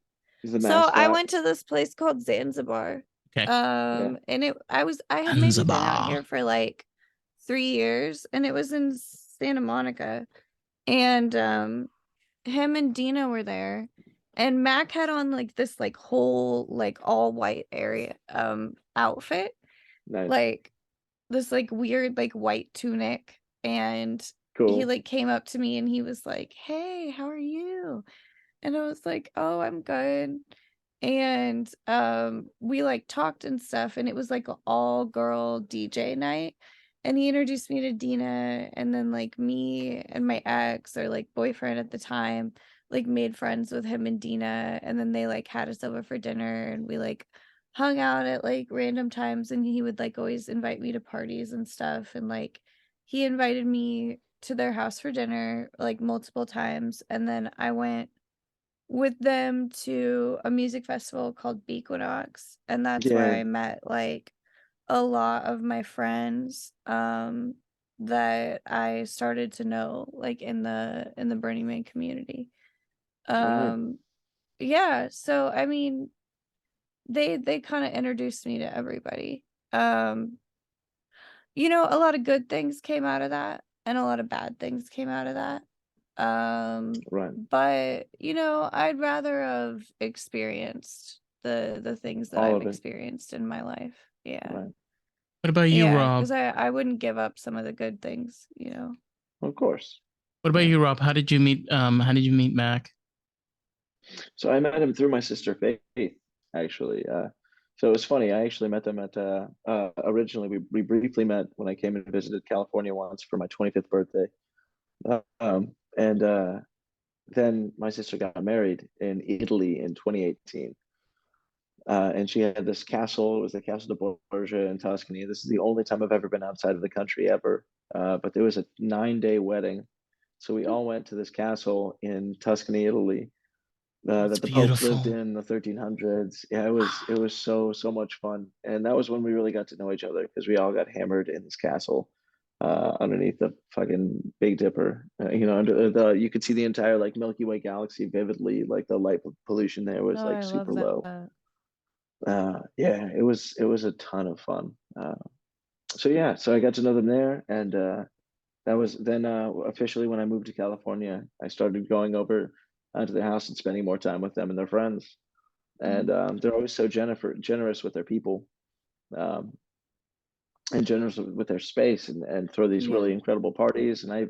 He's the mascot. So I went to this place called Zanzibar. Okay. And I had maybe been out here for like 3 years, and it was in Santa Monica, and him and Dina were there, and Mac had on like this like whole like all white area outfit, like this like weird like white tunic, and he like came up to me and he was like, "Hey, how are you?" And I was like, "Oh, I'm good." And we like talked and stuff, and it was like an all girl DJ night, and he introduced me to Dina, and then like me and my ex or like boyfriend at the time like made friends with him and Dina, and then they like had us over for dinner, and we like hung out at like random times, and he would like always invite me to parties and stuff, and like he invited me to their house for dinner like multiple times, and then I went with them to a music festival called Bequinox, and that's where I met like a lot of my friends that I started to know like in the Burning Man community. Yeah, so I mean they kind of introduced me to everybody. You know, a lot of good things came out of that, and a lot of bad things came out of that. But you know, I'd rather have experienced the things that I've experienced in my life. Yeah. What about you, Rob? Because I wouldn't give up some of the good things, you know. Of course. What about you, Rob? How did you meet Mac? So I met him through my sister Faith, actually. So it was funny. I actually met them at originally we briefly met when I came and visited California once for my 25th birthday. And then my sister got married in Italy in 2018. And she had this castle. It was the Castle de Borgia in Tuscany. This is the only time I've ever been outside of the country ever. But there was a 9-day wedding. So we all went to this castle in Tuscany, Italy, that the Pope lived in the 1300s. Yeah, it was so much fun. And that was when we really got to know each other, because we all got hammered in this castle underneath the fucking Big Dipper. You know, under you could see the entire like Milky Way galaxy vividly. Like the light pollution there was like super low. Yeah, it was a ton of fun. So I got to know them there, and that was then officially when I moved to California. I started going over to their house and spending more time with them and their friends. And they're always so generous with their people, and generous with their space, and throw these really incredible parties. And I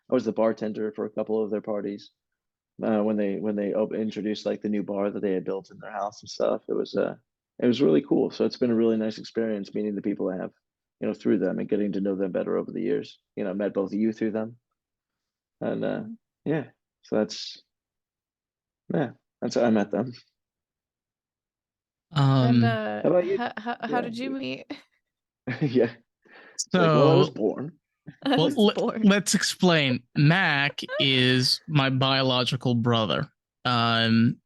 was the bartender for a couple of their parties when they introduced like the new bar that they had built in their house and stuff. It was really cool. So it's been a really nice experience meeting the people I have, you know, through them, and getting to know them better over the years. You know, met both of you through them, and yeah, so that's how I met them. And how about you? how did you meet? Yeah. Like, well, I was So, born. I well, was born. let's explain. Mac is my biological brother. Um,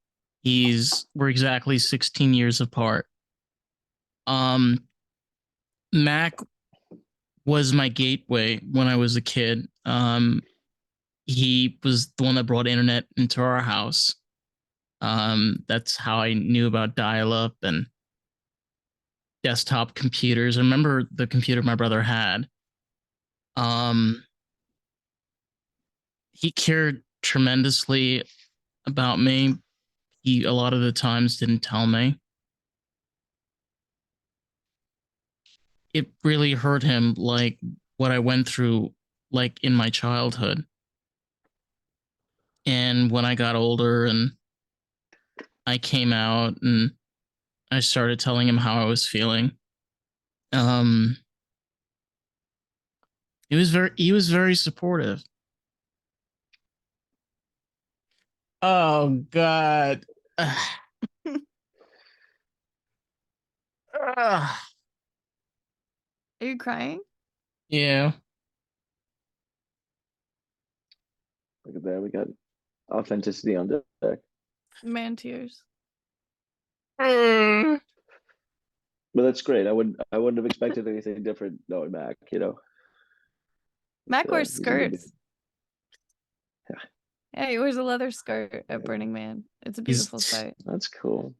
we're exactly 16 years apart. Um, Mac was my gateway when I was a kid. He was the one that brought internet into our house. That's how I knew about dial-up and desktop computers. I remember the computer my brother had. Um, he cared tremendously about me. He a lot of the times didn't tell me. It really hurt him, like what I went through, like in my childhood. And when I got older and I came out and I started telling him how I was feeling, um, he was very supportive. Oh God. Are you crying? Yeah. Look at that. We got authenticity on deck. Man tears. But that's great. I wouldn't have expected anything different knowing Mac, you know. Mac wears He's a good dude. skirts. Yeah, he wears a leather skirt at Yeah. Burning Man. It's a He's beautiful sight. That's cool.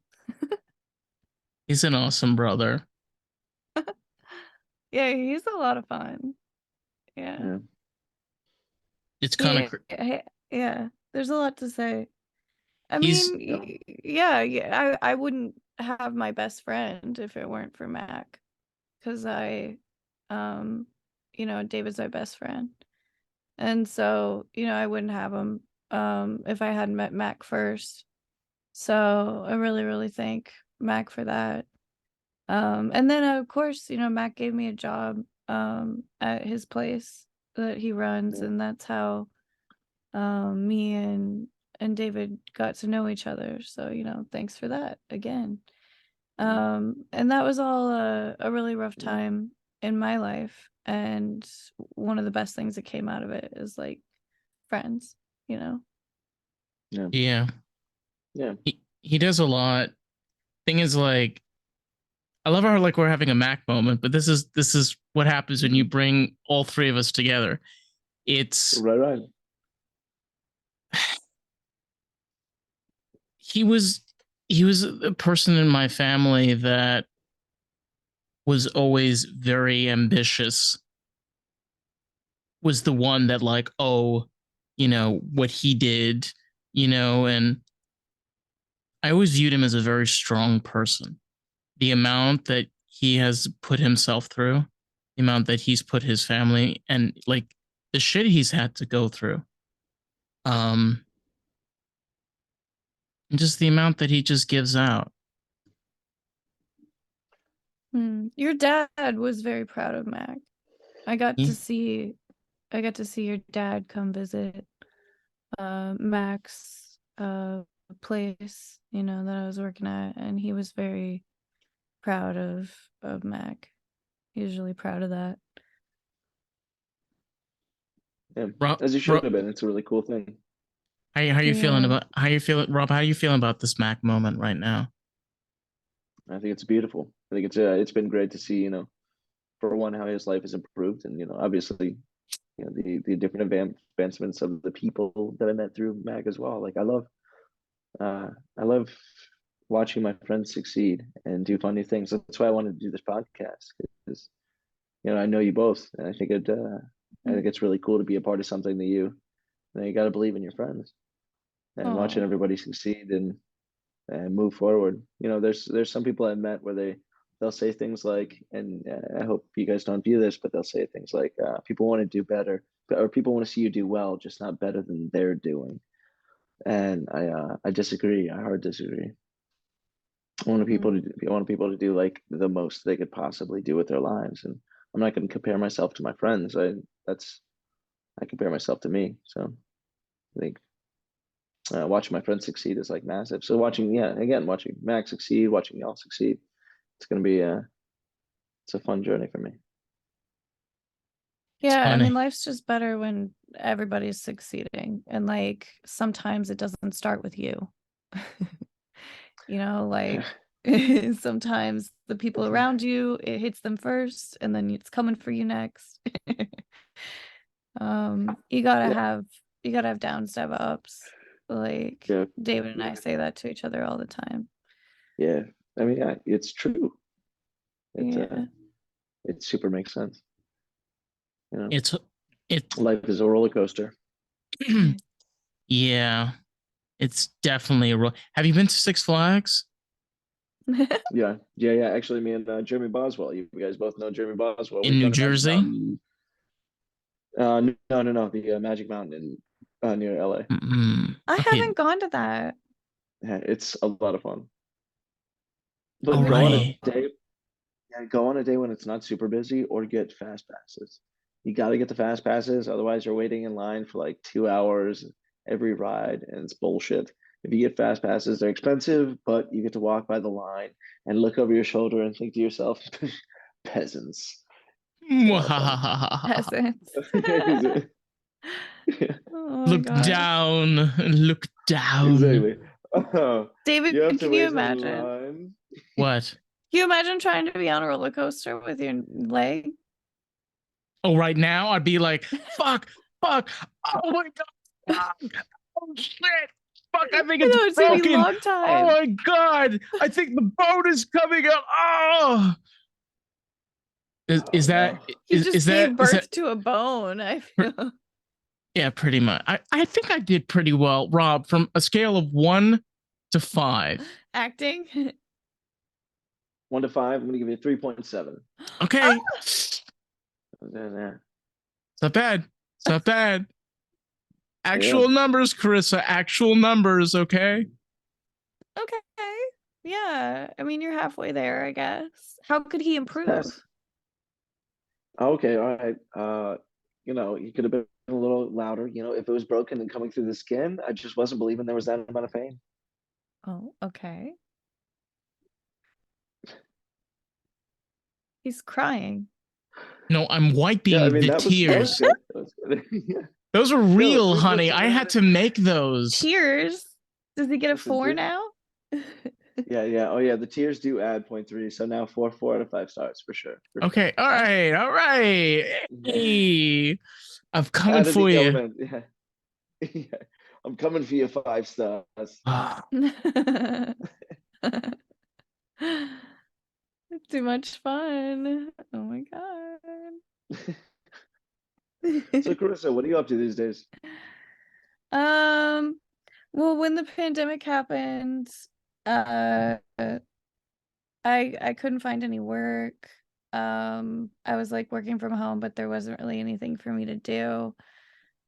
he's an awesome brother. Yeah, he's a lot of fun. Yeah. Yeah. It's kind of Yeah, there's a lot to say. I he's mean, yeah, I wouldn't have my best friend if it weren't for Mac, because um, David's my best friend, and so I wouldn't have him if I hadn't met Mac first. So I really, really thank Mac for that. And then of course, Mac gave me a job at his place that he runs, Yeah. and that's how me and David got to know each other. So, thanks for that again. And that was all a really rough time in my life. And one of the best things that came out of it is like friends, you know? Yeah. yeah. Yeah. He does a lot. Thing is, like, I love how like we're having a Mac moment, but this is what happens when you bring all three of us together. It's Right. he was he was a person in my family that was always very ambitious, was the one that like, oh, what he did, and I always viewed him as a very strong person. The amount that he has put himself through, the amount that he's put his family, and like the shit he's had to go through, um and just the amount that he just gives out. Your dad was very proud of Mac. I got to He, see your dad come visit Mac's place, that I was working at, and he was very proud of Mac. He was really proud of that. Yeah. Rob, As you should Rob, have been. It's a really cool thing. how you feeling Yeah. about how you feeling, Rob? How you feeling about this Mac moment right now? I think it's beautiful. I think it's been great to see, for one, how his life has improved, and obviously, the different advancements of the people that I met through Mac as well. Like I love watching my friends succeed and do funny things. That's why I wanted to do this podcast because I know you both, and I think it's really cool to be a part of something that you got to believe in your friends and watching Oh. everybody succeed and move forward. There's some people I've met where they'll say things like, and I hope you guys don't view this, but they'll say things like, people want to do better, or people want to see you do well, just not better than they're doing. And I disagree. I hard disagree. I want people to do like the most they could possibly do with their lives, and I'm not going to compare myself to my friends. I compare myself to me. So I think watching my friends succeed is like massive. So watching Max succeed, watching y'all succeed, it's gonna be it's a fun journey for me. Yeah, I funny. mean, life's just better when everybody's succeeding, and like sometimes it doesn't start with you. You know, like sometimes the people around you, it hits them first, and then it's coming for you next. You gotta Yeah. have downs to have ups. Like Yeah. David and I say that to each other all the time. Yeah. I mean, it's true. Yeah. It super makes sense. You know, It's life is a roller coaster. yeah, it's definitely a have you been to Six Flags? Yeah. Actually, me and Jeremy Boswell, you guys both know Jeremy Boswell. In We've New done a Magic Jersey? Mountain. No, the Magic Mountain in near LA. I Okay. haven't gone to that. Yeah, it's a lot of fun. All But right. go on a day when it's not super busy, or get fast passes. You got to get the fast passes, otherwise you're waiting in line for like 2 hours every ride, and it's bullshit. If you get fast passes, they're expensive, but you get to walk by the line and look over your shoulder and think to yourself, peasants. It's a lot of fun. Peasants. Oh my Look gosh. down, look down. Exactly. David, You have to can you wait in imagine? line. What? Can you imagine trying to be on a roller coaster with your leg? Oh, right now I'd be like, fuck. Oh my god. Oh shit. Fuck, I think I it's know, it's gonna be a broken. long time. Oh my god. I think the boat is coming up. Oh. Is that No. You just is gave that birth to a bone, I feel. yeah, pretty much. I think I did pretty well, Rob, from a scale of 1 to 5. Acting. 1 to 5, I'm gonna give you a 3.7. Okay. There. It's not bad. It's not bad. Actual Yeah. numbers, Carissa. Actual numbers, okay? Okay. Yeah. I mean, you're halfway there, I guess. How could he improve? Okay, all right. He could have been a little louder. If it was broken and coming through the skin, I just wasn't believing there was that amount of pain. Oh, okay. He's crying. No, I'm wiping Yeah, I mean the that was tears. good. That was good. Yeah. Those are Yeah, real, let's honey. go I had to make those. Tears. Does he get a This is 4 good. now? Yeah. Oh yeah, the tears do add 0.3, so now 4 out of 5 stars for sure. Okay, all right. Hey, I'm coming Added for the you. element. Yeah. Yeah. I'm coming for you 5 stars. Too much fun. Oh my god. So Carissa, what are you up to these days? Well, when the pandemic happened, uh I couldn't find any work. I was like working from home, but there wasn't really anything for me to do.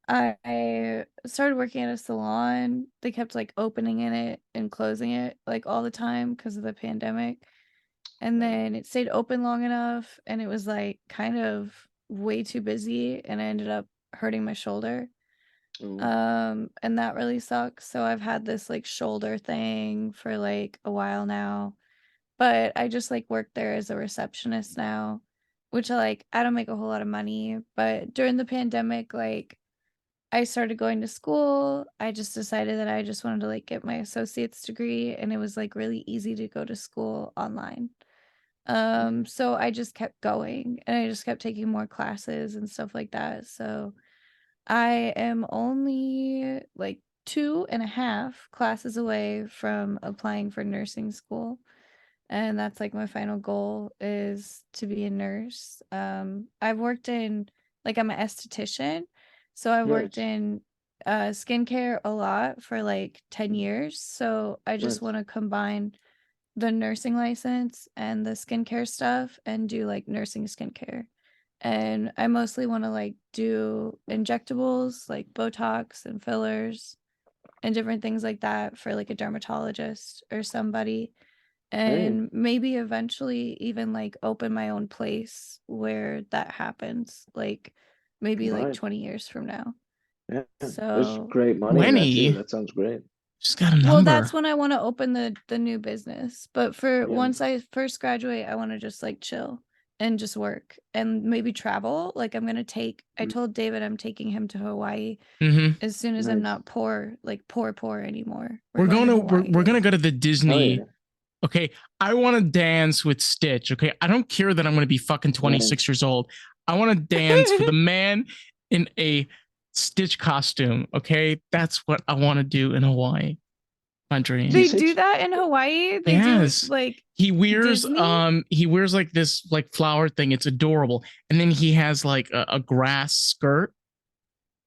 I started working at a salon. They kept like opening in it and closing it like all the time because of the pandemic. And then it stayed open long enough and it was like kind of way too busy and I ended up hurting my shoulder. Ooh. And that really sucks. So I've had this like shoulder thing for like a while now. But I just like work there as a receptionist now, which I don't make a whole lot of money, but during the pandemic, like I started going to school. I just decided that I just wanted to like get my associate's degree and it was like really easy to go to school online. So I just kept going and I just kept taking more classes and stuff like that. So I am only like 2.5 classes away from applying for nursing school. And that's like my final goal is to be a nurse. I've worked in I'm an esthetician, so I've worked Nice. in skincare a lot for like 10 years. So I just Nice. want to combine the nursing license and the skincare stuff and do like nursing skincare. And I mostly want to like do injectables like Botox and fillers and different things like that for like a dermatologist or somebody. Hey, And maybe eventually even like open my own place where that happens, like maybe like combined. 20 years from now. Yeah. There's So, great money in that too. 20. That sounds great. Just got a well, that's number. when I want to open the new business. But for Yeah. once I first graduate, I want to just like chill and just work and maybe travel. Like I told David I'm taking him to Hawaii as soon as I'm Nice. not poor anymore. We're going to we're gonna go to the Oh, Disney. yeah. Okay, I want to dance with Stitch. Okay, I don't care that I'm going to be fucking 26 years old. I want to dance with a man in a Stitch costume. Okay, that's what I want to do in Hawaii. My dream. They do that in Hawaii. They do like he wears Disney? he wears like this like flower thing. It's adorable, and then he has like a grass skirt,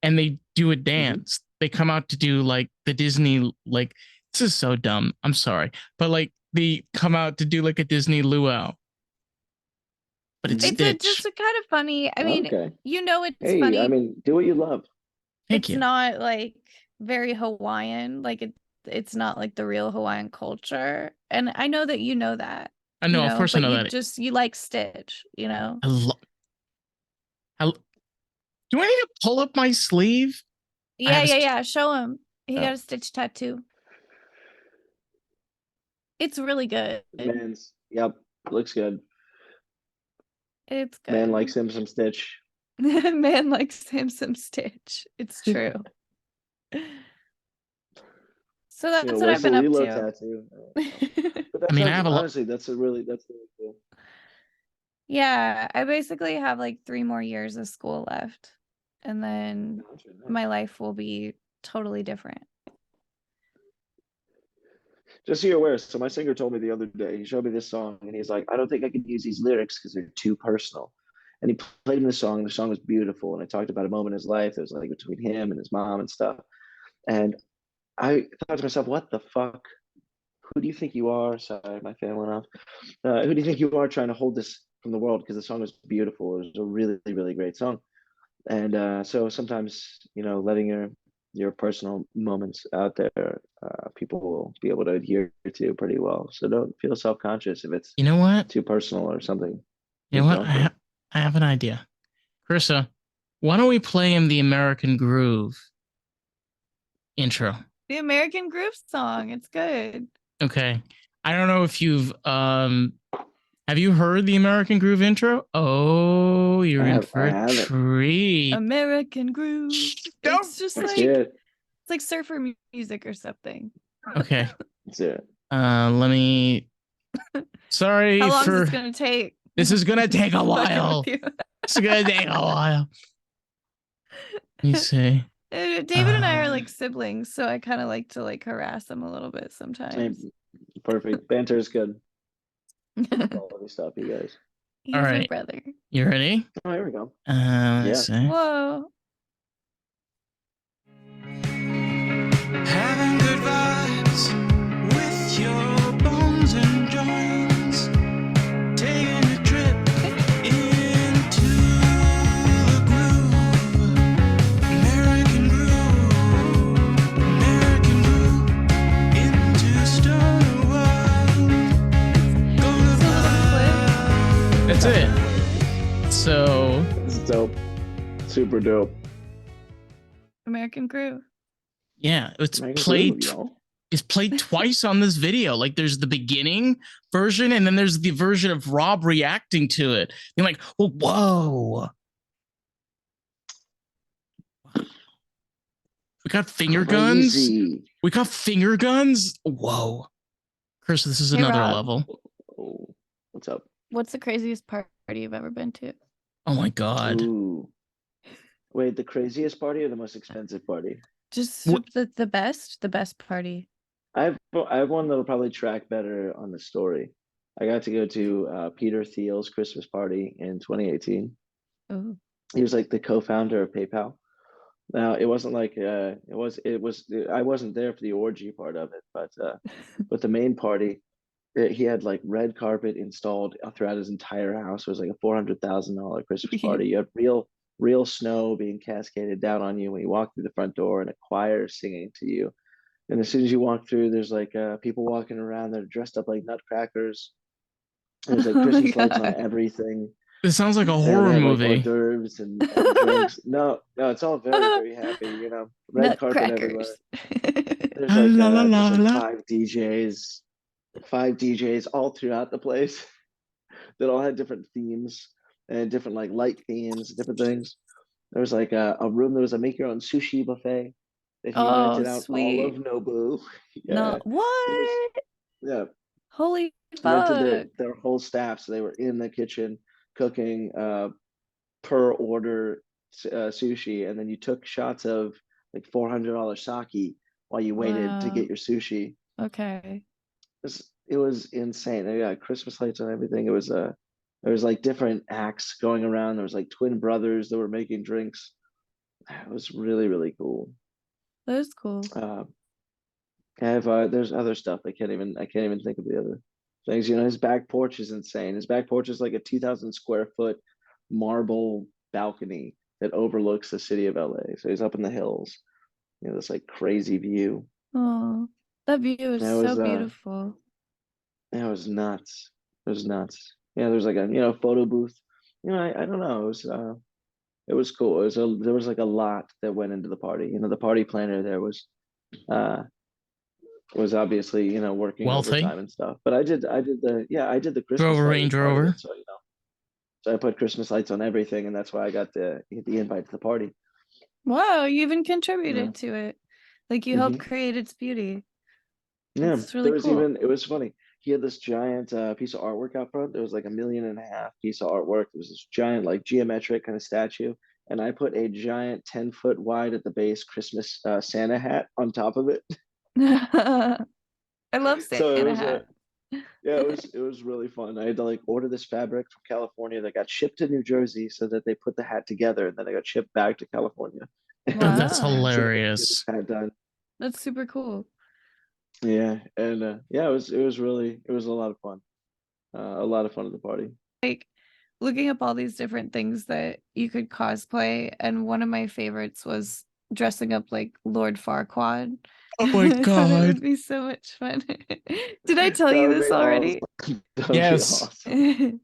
and they do a dance. They come out to do like the Disney like. This is so dumb. I'm sorry, but like they come out to do like a Disney luau. But it's Stitch. Just kind of funny. I mean, Okay. it's funny. I mean, do what you love. Thank you. It's not like very Hawaiian. Like it's not like the real Hawaiian culture. And I know that you know that. I know, of course I know that. You like Stitch, you know. Do I need to pull up my sleeve? Yeah. Show him. He got a Stitch tattoo. It's really good. Yep, looks good. It's good. Man likes him some Stitch. Man likes him some Stitch. It's true. So that's what I've been up to. Tattoo. I mean, I have honestly, that's really cool. Yeah, I basically have like 3 more years of school left, and then my life will be totally different. Just so you're aware, so my singer told me the other day, he showed me this song and he's like, I don't think I can use these lyrics because they're too personal. And he played him the song, and the song was beautiful. And I talked about a moment in his life that was like between him and his mom and stuff. And I thought to myself, what the fuck? Who do you think you are? Sorry, my fan went off. Who do you think you are trying to hold this from the world? Because the song was beautiful. It was a really, really great song. And so sometimes, letting your personal moments out there, people will be able to adhere to pretty well. So don't feel self-conscious if it's too personal or something. You know what? I have an idea. Carissa, why don't we play him the American Groove intro? The American Groove song. It's good. Okay. I don't know if you've have you heard the American Groove intro? Oh, you're in for a treat. American Groove. It's just like it's like surfer music or something. Okay. That's it. Let me sorry. How long is this gonna take? This is gonna take a while. It's gonna take a while. Let me see. David and I are like siblings, so I kind of like to like harass him a little bit sometimes. Perfect. Banter is good. Quality stuff, you guys. He's my brother. You ready? Oh, here we go. Let's see. Whoa. Having good vibes with your bones and joints. Taking a trip into the groove. American groove. American groove. Into stoner world. Gonna fly. That's it. So this is dope. Super dope. American Groove. Yeah, it's played. It's played twice on this video. Like, there's the beginning version, and then there's the version of Rob reacting to it. You're like, oh, whoa. We got finger guns. We got finger guns. Whoa, Chris, this is another level. Oh, what's up? What's the craziest party you've ever been to? Oh my god. Ooh. Wait, the craziest party or the most expensive party? Just the best party. I have one that'll probably track better on the story. I got to go to Peter Thiel's Christmas party in 2018. Oh. He was like the co-founder of PayPal. Now it wasn't like I wasn't there for the orgy part of it, but the main party, he had like red carpet installed throughout his entire house. It was like a $400,000 Christmas party. You had real snow being cascaded down on you when you walk through the front door, and a choir singing to you. And as soon as you walk through, there's like people walking around that are dressed up like nutcrackers. There's like Christmas lights on everything. It sounds like a horror movie. Like hors d'oeuvres and drinks. No, it's all very, very happy. Red carpet everywhere. There's like 5 DJs all throughout the place. that all had different themes and different like light themes, different things. There was like a room. There was a make your own sushi buffet that he Oh, rented out all of sweet. Nobu. No, Yeah, it was what? yeah Holy rented fuck. their whole staff, so they were in the kitchen cooking per order sushi, and then you took shots of like $400 sake while you waited to Wow. get your sushi. Okay. It was insane. They got Christmas lights and everything. It was there was like different acts going around. There was like twin brothers that were making drinks. It was really really cool. That is cool. Uh, I have there's other stuff I can't even think of the other things. You know, his back porch is insane. His back porch is like a 2,000 square foot marble balcony that overlooks the city of LA. So he's up in the hills. You know, this like crazy view. Oh, that view is That so was beautiful. that was nuts. It was nuts. Yeah, there's like a photo booth. You know, I don't know. It was cool. There was like a lot that went into the party. You know, the party planner there uh was obviously, working Wealthy. overtime and stuff. But I did the Drove Christmas a lighting Range part of Rover. it. So, so I put Christmas lights on everything, and that's why I got the invite to the party. Wow, you even You contributed know? to it. Like you helped hmm create its beauty. Yeah, That's really cool. it was funny. He had this giant piece of artwork out front. There was like 1.5 million piece of artwork. There was this giant, like geometric kind of statue. And I put a giant 10-foot wide at the base Christmas Santa hat on top of it. I love So it Santa was hat. yeah, it was really fun. I had to like order this fabric from California that got shipped to New Jersey so that they put the hat together, and then I got shipped back to California. That's Wow. So that I could get this hilarious. hat done. That's super cool. Yeah, and yeah, it was a lot of fun. A lot of fun at the party. Like looking up all these different things that you could cosplay, and one of my favorites was dressing up like Lord Farquaad. Oh my I thought it god. would be so much fun. Did I tell That you would be this awesome. already? That would be Yes. awesome.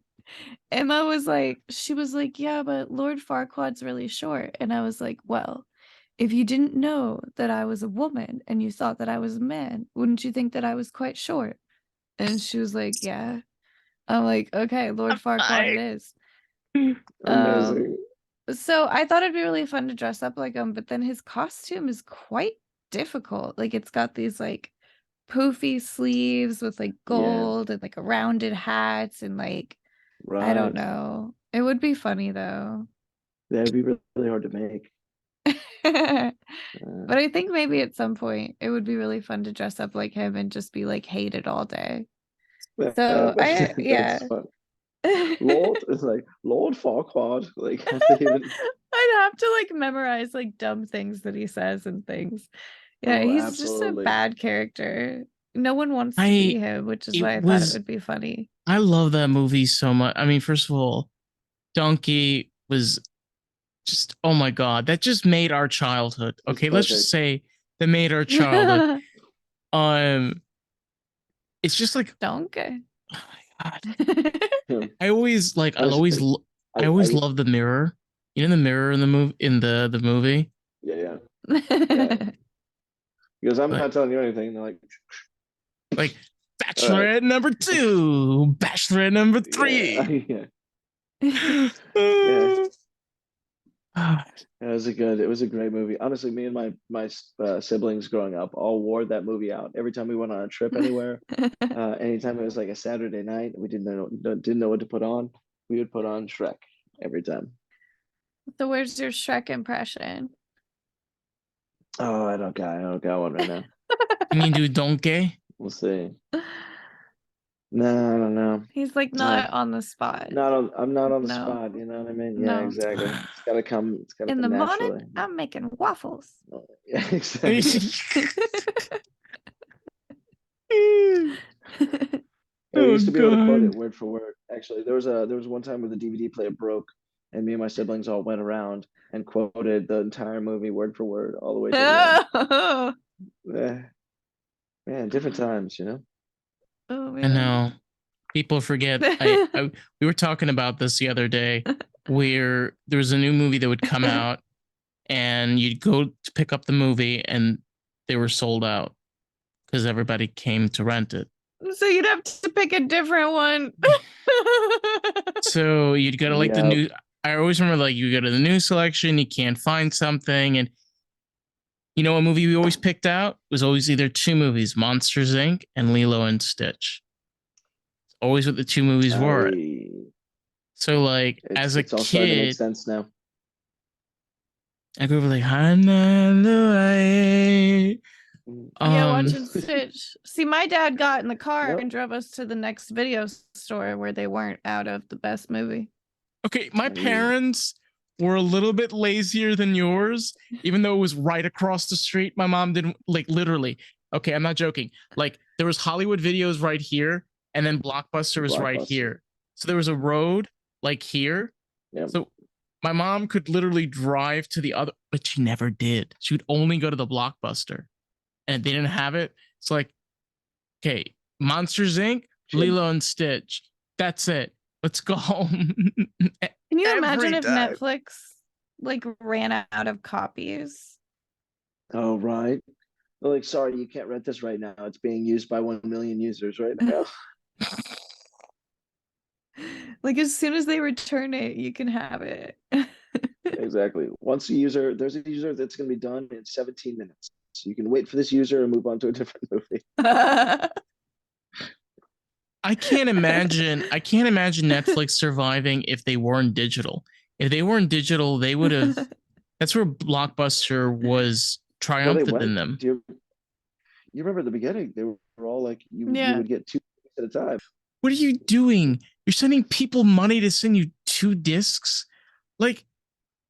Emma was like, she was like, yeah, but Lord Farquaad's really short. And I was like, well, if you didn't know that I was a woman and you thought that I was a man, wouldn't you think that I was quite short? And she was like, yeah. I'm like, okay, Lord Farquaad it I is. Amazing. So I thought it'd be really fun to dress up like him, but then his costume is quite difficult. Like it's got these like poofy sleeves with like Yeah, gold and like a rounded hat and like I don't right. know. It would be funny though. That'd be really, really hard to make. But I think maybe at some point it would be really fun to dress up like him and just be like hated all day. So That's yeah. fun. Lord is like Lord Farquaad. Like have to even. I'd have to like memorize like dumb things that he says and things. Yeah, Oh, he's just a absolutely. bad character. No one wants to be him, which is it why I thought it was would be funny. I love that movie so much. I mean, first of all, Donkey was just oh my god, that just made our childhood. It's Okay, let's just perfect. say that made our childhood. It's just like Donkey. oh my god. Yeah. I always like I was I always I love the mirror. You know the mirror in the movie the movie? yeah. Because I'm Like not telling you anything. They're like all right, Bachelorette number 2, Bachelorette number yeah, 3. yeah, yeah. It was a great movie. Honestly, me and my siblings growing up all wore that movie out every time we went on a trip anywhere. Anytime it was like a Saturday night, we didn't know what to put on. We would put on Shrek every time. So where's your Shrek impression? Oh, I don't got one right now. You mean do Donkey? We'll see. No, I don't know. He's like not on the spot. I'm not on the No, spot. You know what I mean? Yeah, no. exactly. It's gotta come. It's gotta In come the morning, naturally. I'm making waffles. Yeah, exactly. Yeah, we Oh used to be able to quote it god. word for word. Actually, there was one time where the DVD player broke, and me and my siblings all went around and quoted the entire movie word for word all the way to the end. Oh, Eh, man, different times, you know. oh I man. know. People forget. We were talking about this the other day where there was a new movie that would come out and you'd go to pick up the movie and they were sold out because everybody came to rent it. So you'd have to pick a different one. So you'd go to like the Yeah. new. I always remember like you go to the new selection, you can't find something, and you know a movie we always picked out was always either two movies, Monsters Inc. and Lilo and Stitch. Always what the two movies were. So like as a It's all starting to make kid, sense now. I grew up like Hallelujah. Yeah, watching Stitch. See, my dad got in the car Yep. and drove us to the next video store where they weren't out of the best movie. Okay, my Ooh. parents were a little bit lazier than yours, even though it was right across the street. My mom didn't like literally. Okay, I'm not joking. Like there was Hollywood Videos right here, and then Blockbuster was right Blockbuster. here. So there was a road like here. Yep. So my mom could literally drive to the other, but she never did. She would only go to the Blockbuster, and they didn't have it. It's like, okay, Monsters Inc., Lilo and Stitch. That's it. Let's go home. Can you imagine if time. Netflix like ran out of copies? Oh, right. They're like, sorry, you can't rent this right now. It's being used by 1 million users right now. Like as soon as they return it, you can have it. Exactly. There's a user that's going to be done in 17 minutes. So you can wait for this user and move on to a different movie. I can't imagine Netflix surviving if they weren't digital. If they weren't digital, they would have. That's where Blockbuster was triumphant in them. You remember the beginning? They were all like, you Yeah. would get 2 at a time. What are you doing? You're sending people money to send you 2 discs? Like,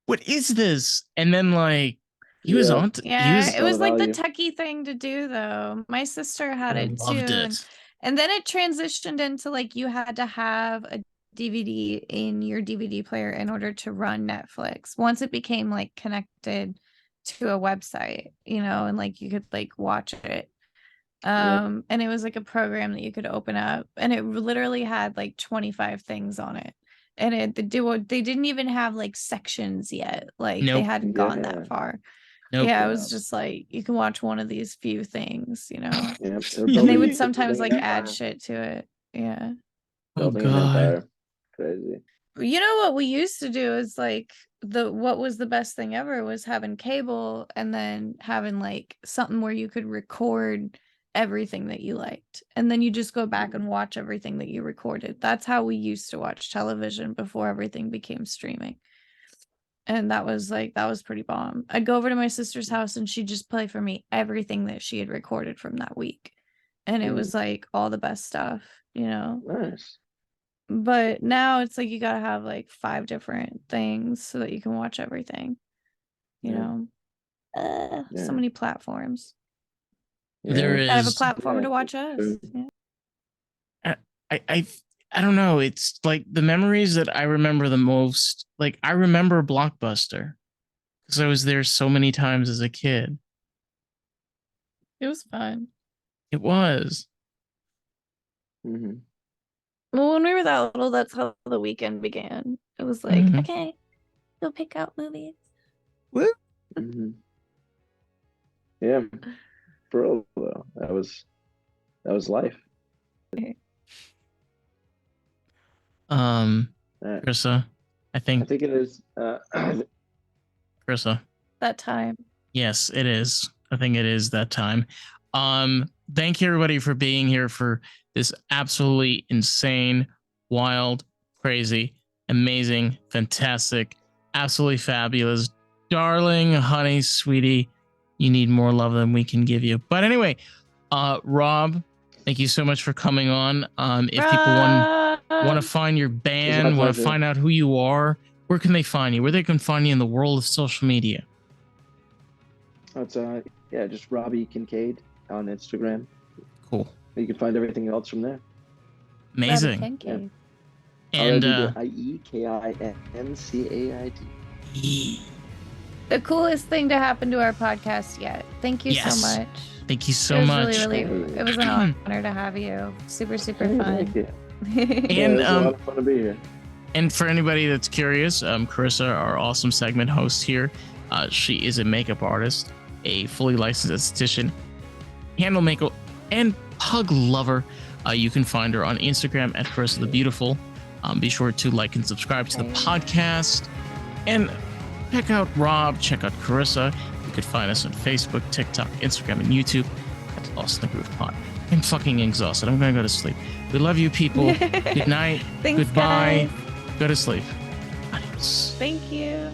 what is this? And then like he was Yeah. on. Yeah, it was like the value. techie thing to do though. My sister had I it too. loved And, it. and then it transitioned into like you had to have a DVD in your DVD player in order to run Netflix. Once it became like connected to a website, you know, and like you could like watch it. And it was like a program that you could open up and it literally had like 25 things on it. And they didn't even have like sections yet. Like they Nope. hadn't gone Yeah. that far. Nope. Yeah, it was just like you can watch one of these few things, you know. Yep. They're And they building- would they're sometimes like building an add empire. shit to it. Yeah. Oh Building an god. empire. Crazy. You know what we used to do is like what was the best thing ever was having cable and then having like something where you could record everything that you liked and then you just go back and watch everything that you recorded. That's how we used to watch television before everything became streaming. And that was pretty bomb. I'd go over to my sister's house and she'd just play for me everything that she had recorded from that week. And it was like all the best stuff, you know. Nice. But now it's like you gotta have like 5 different things so that you can watch everything. You Yeah. know. So Yeah. many platforms. There Gotta have a is. platform Yeah, to watch us. true. Yeah. I don't know. It's like the memories that I remember the most. Like I remember Blockbuster because I was there so many times as a kid. It was fun. It was. Hmm. Well, when we were that little, that's how the weekend began. It was like, Mhm. okay, go pick out movies. Hmm. Yeah. For real though. That was life. Krissa, I I think think it is. Krissa. That time. Yes, it is. I think it is that time. Thank you everybody for being here for this absolutely insane, wild, crazy, amazing, fantastic, absolutely fabulous, darling, honey, sweetie. You need more love than we can give you. But anyway, Rob, thank you so much for coming on. If people want to find your band, want to pleasure. find out who you are, where can they find you? Where they can find you in the world of social media? It's just Robbie Kincaid on Instagram. Cool. You can find everything else from there. Amazing. Pancake. And ROBBIEKINCAID. The coolest thing to happen to our podcast yet. Thank you Yes. so much. thank you so it was much. Really, it was an honor to have you. Super, super Thank fun. you. And Yeah, it was a lot of fun to be here. And for anybody that's curious, Carissa, our awesome segment host here, she is a makeup artist, a fully licensed esthetician, handle makeup, and pug lover. You can find her on Instagram at Carissa the Beautiful. Be sure to like and subscribe to the podcast. And check out Rob, check out Carissa. You could find us on Facebook, TikTok, Instagram, and YouTube at Lost in the Groove Pod. I'm fucking exhausted. I'm going to go to sleep. We love you, people. Good night. Thanks, Goodbye. guys. Go to sleep. Adios. Thank you.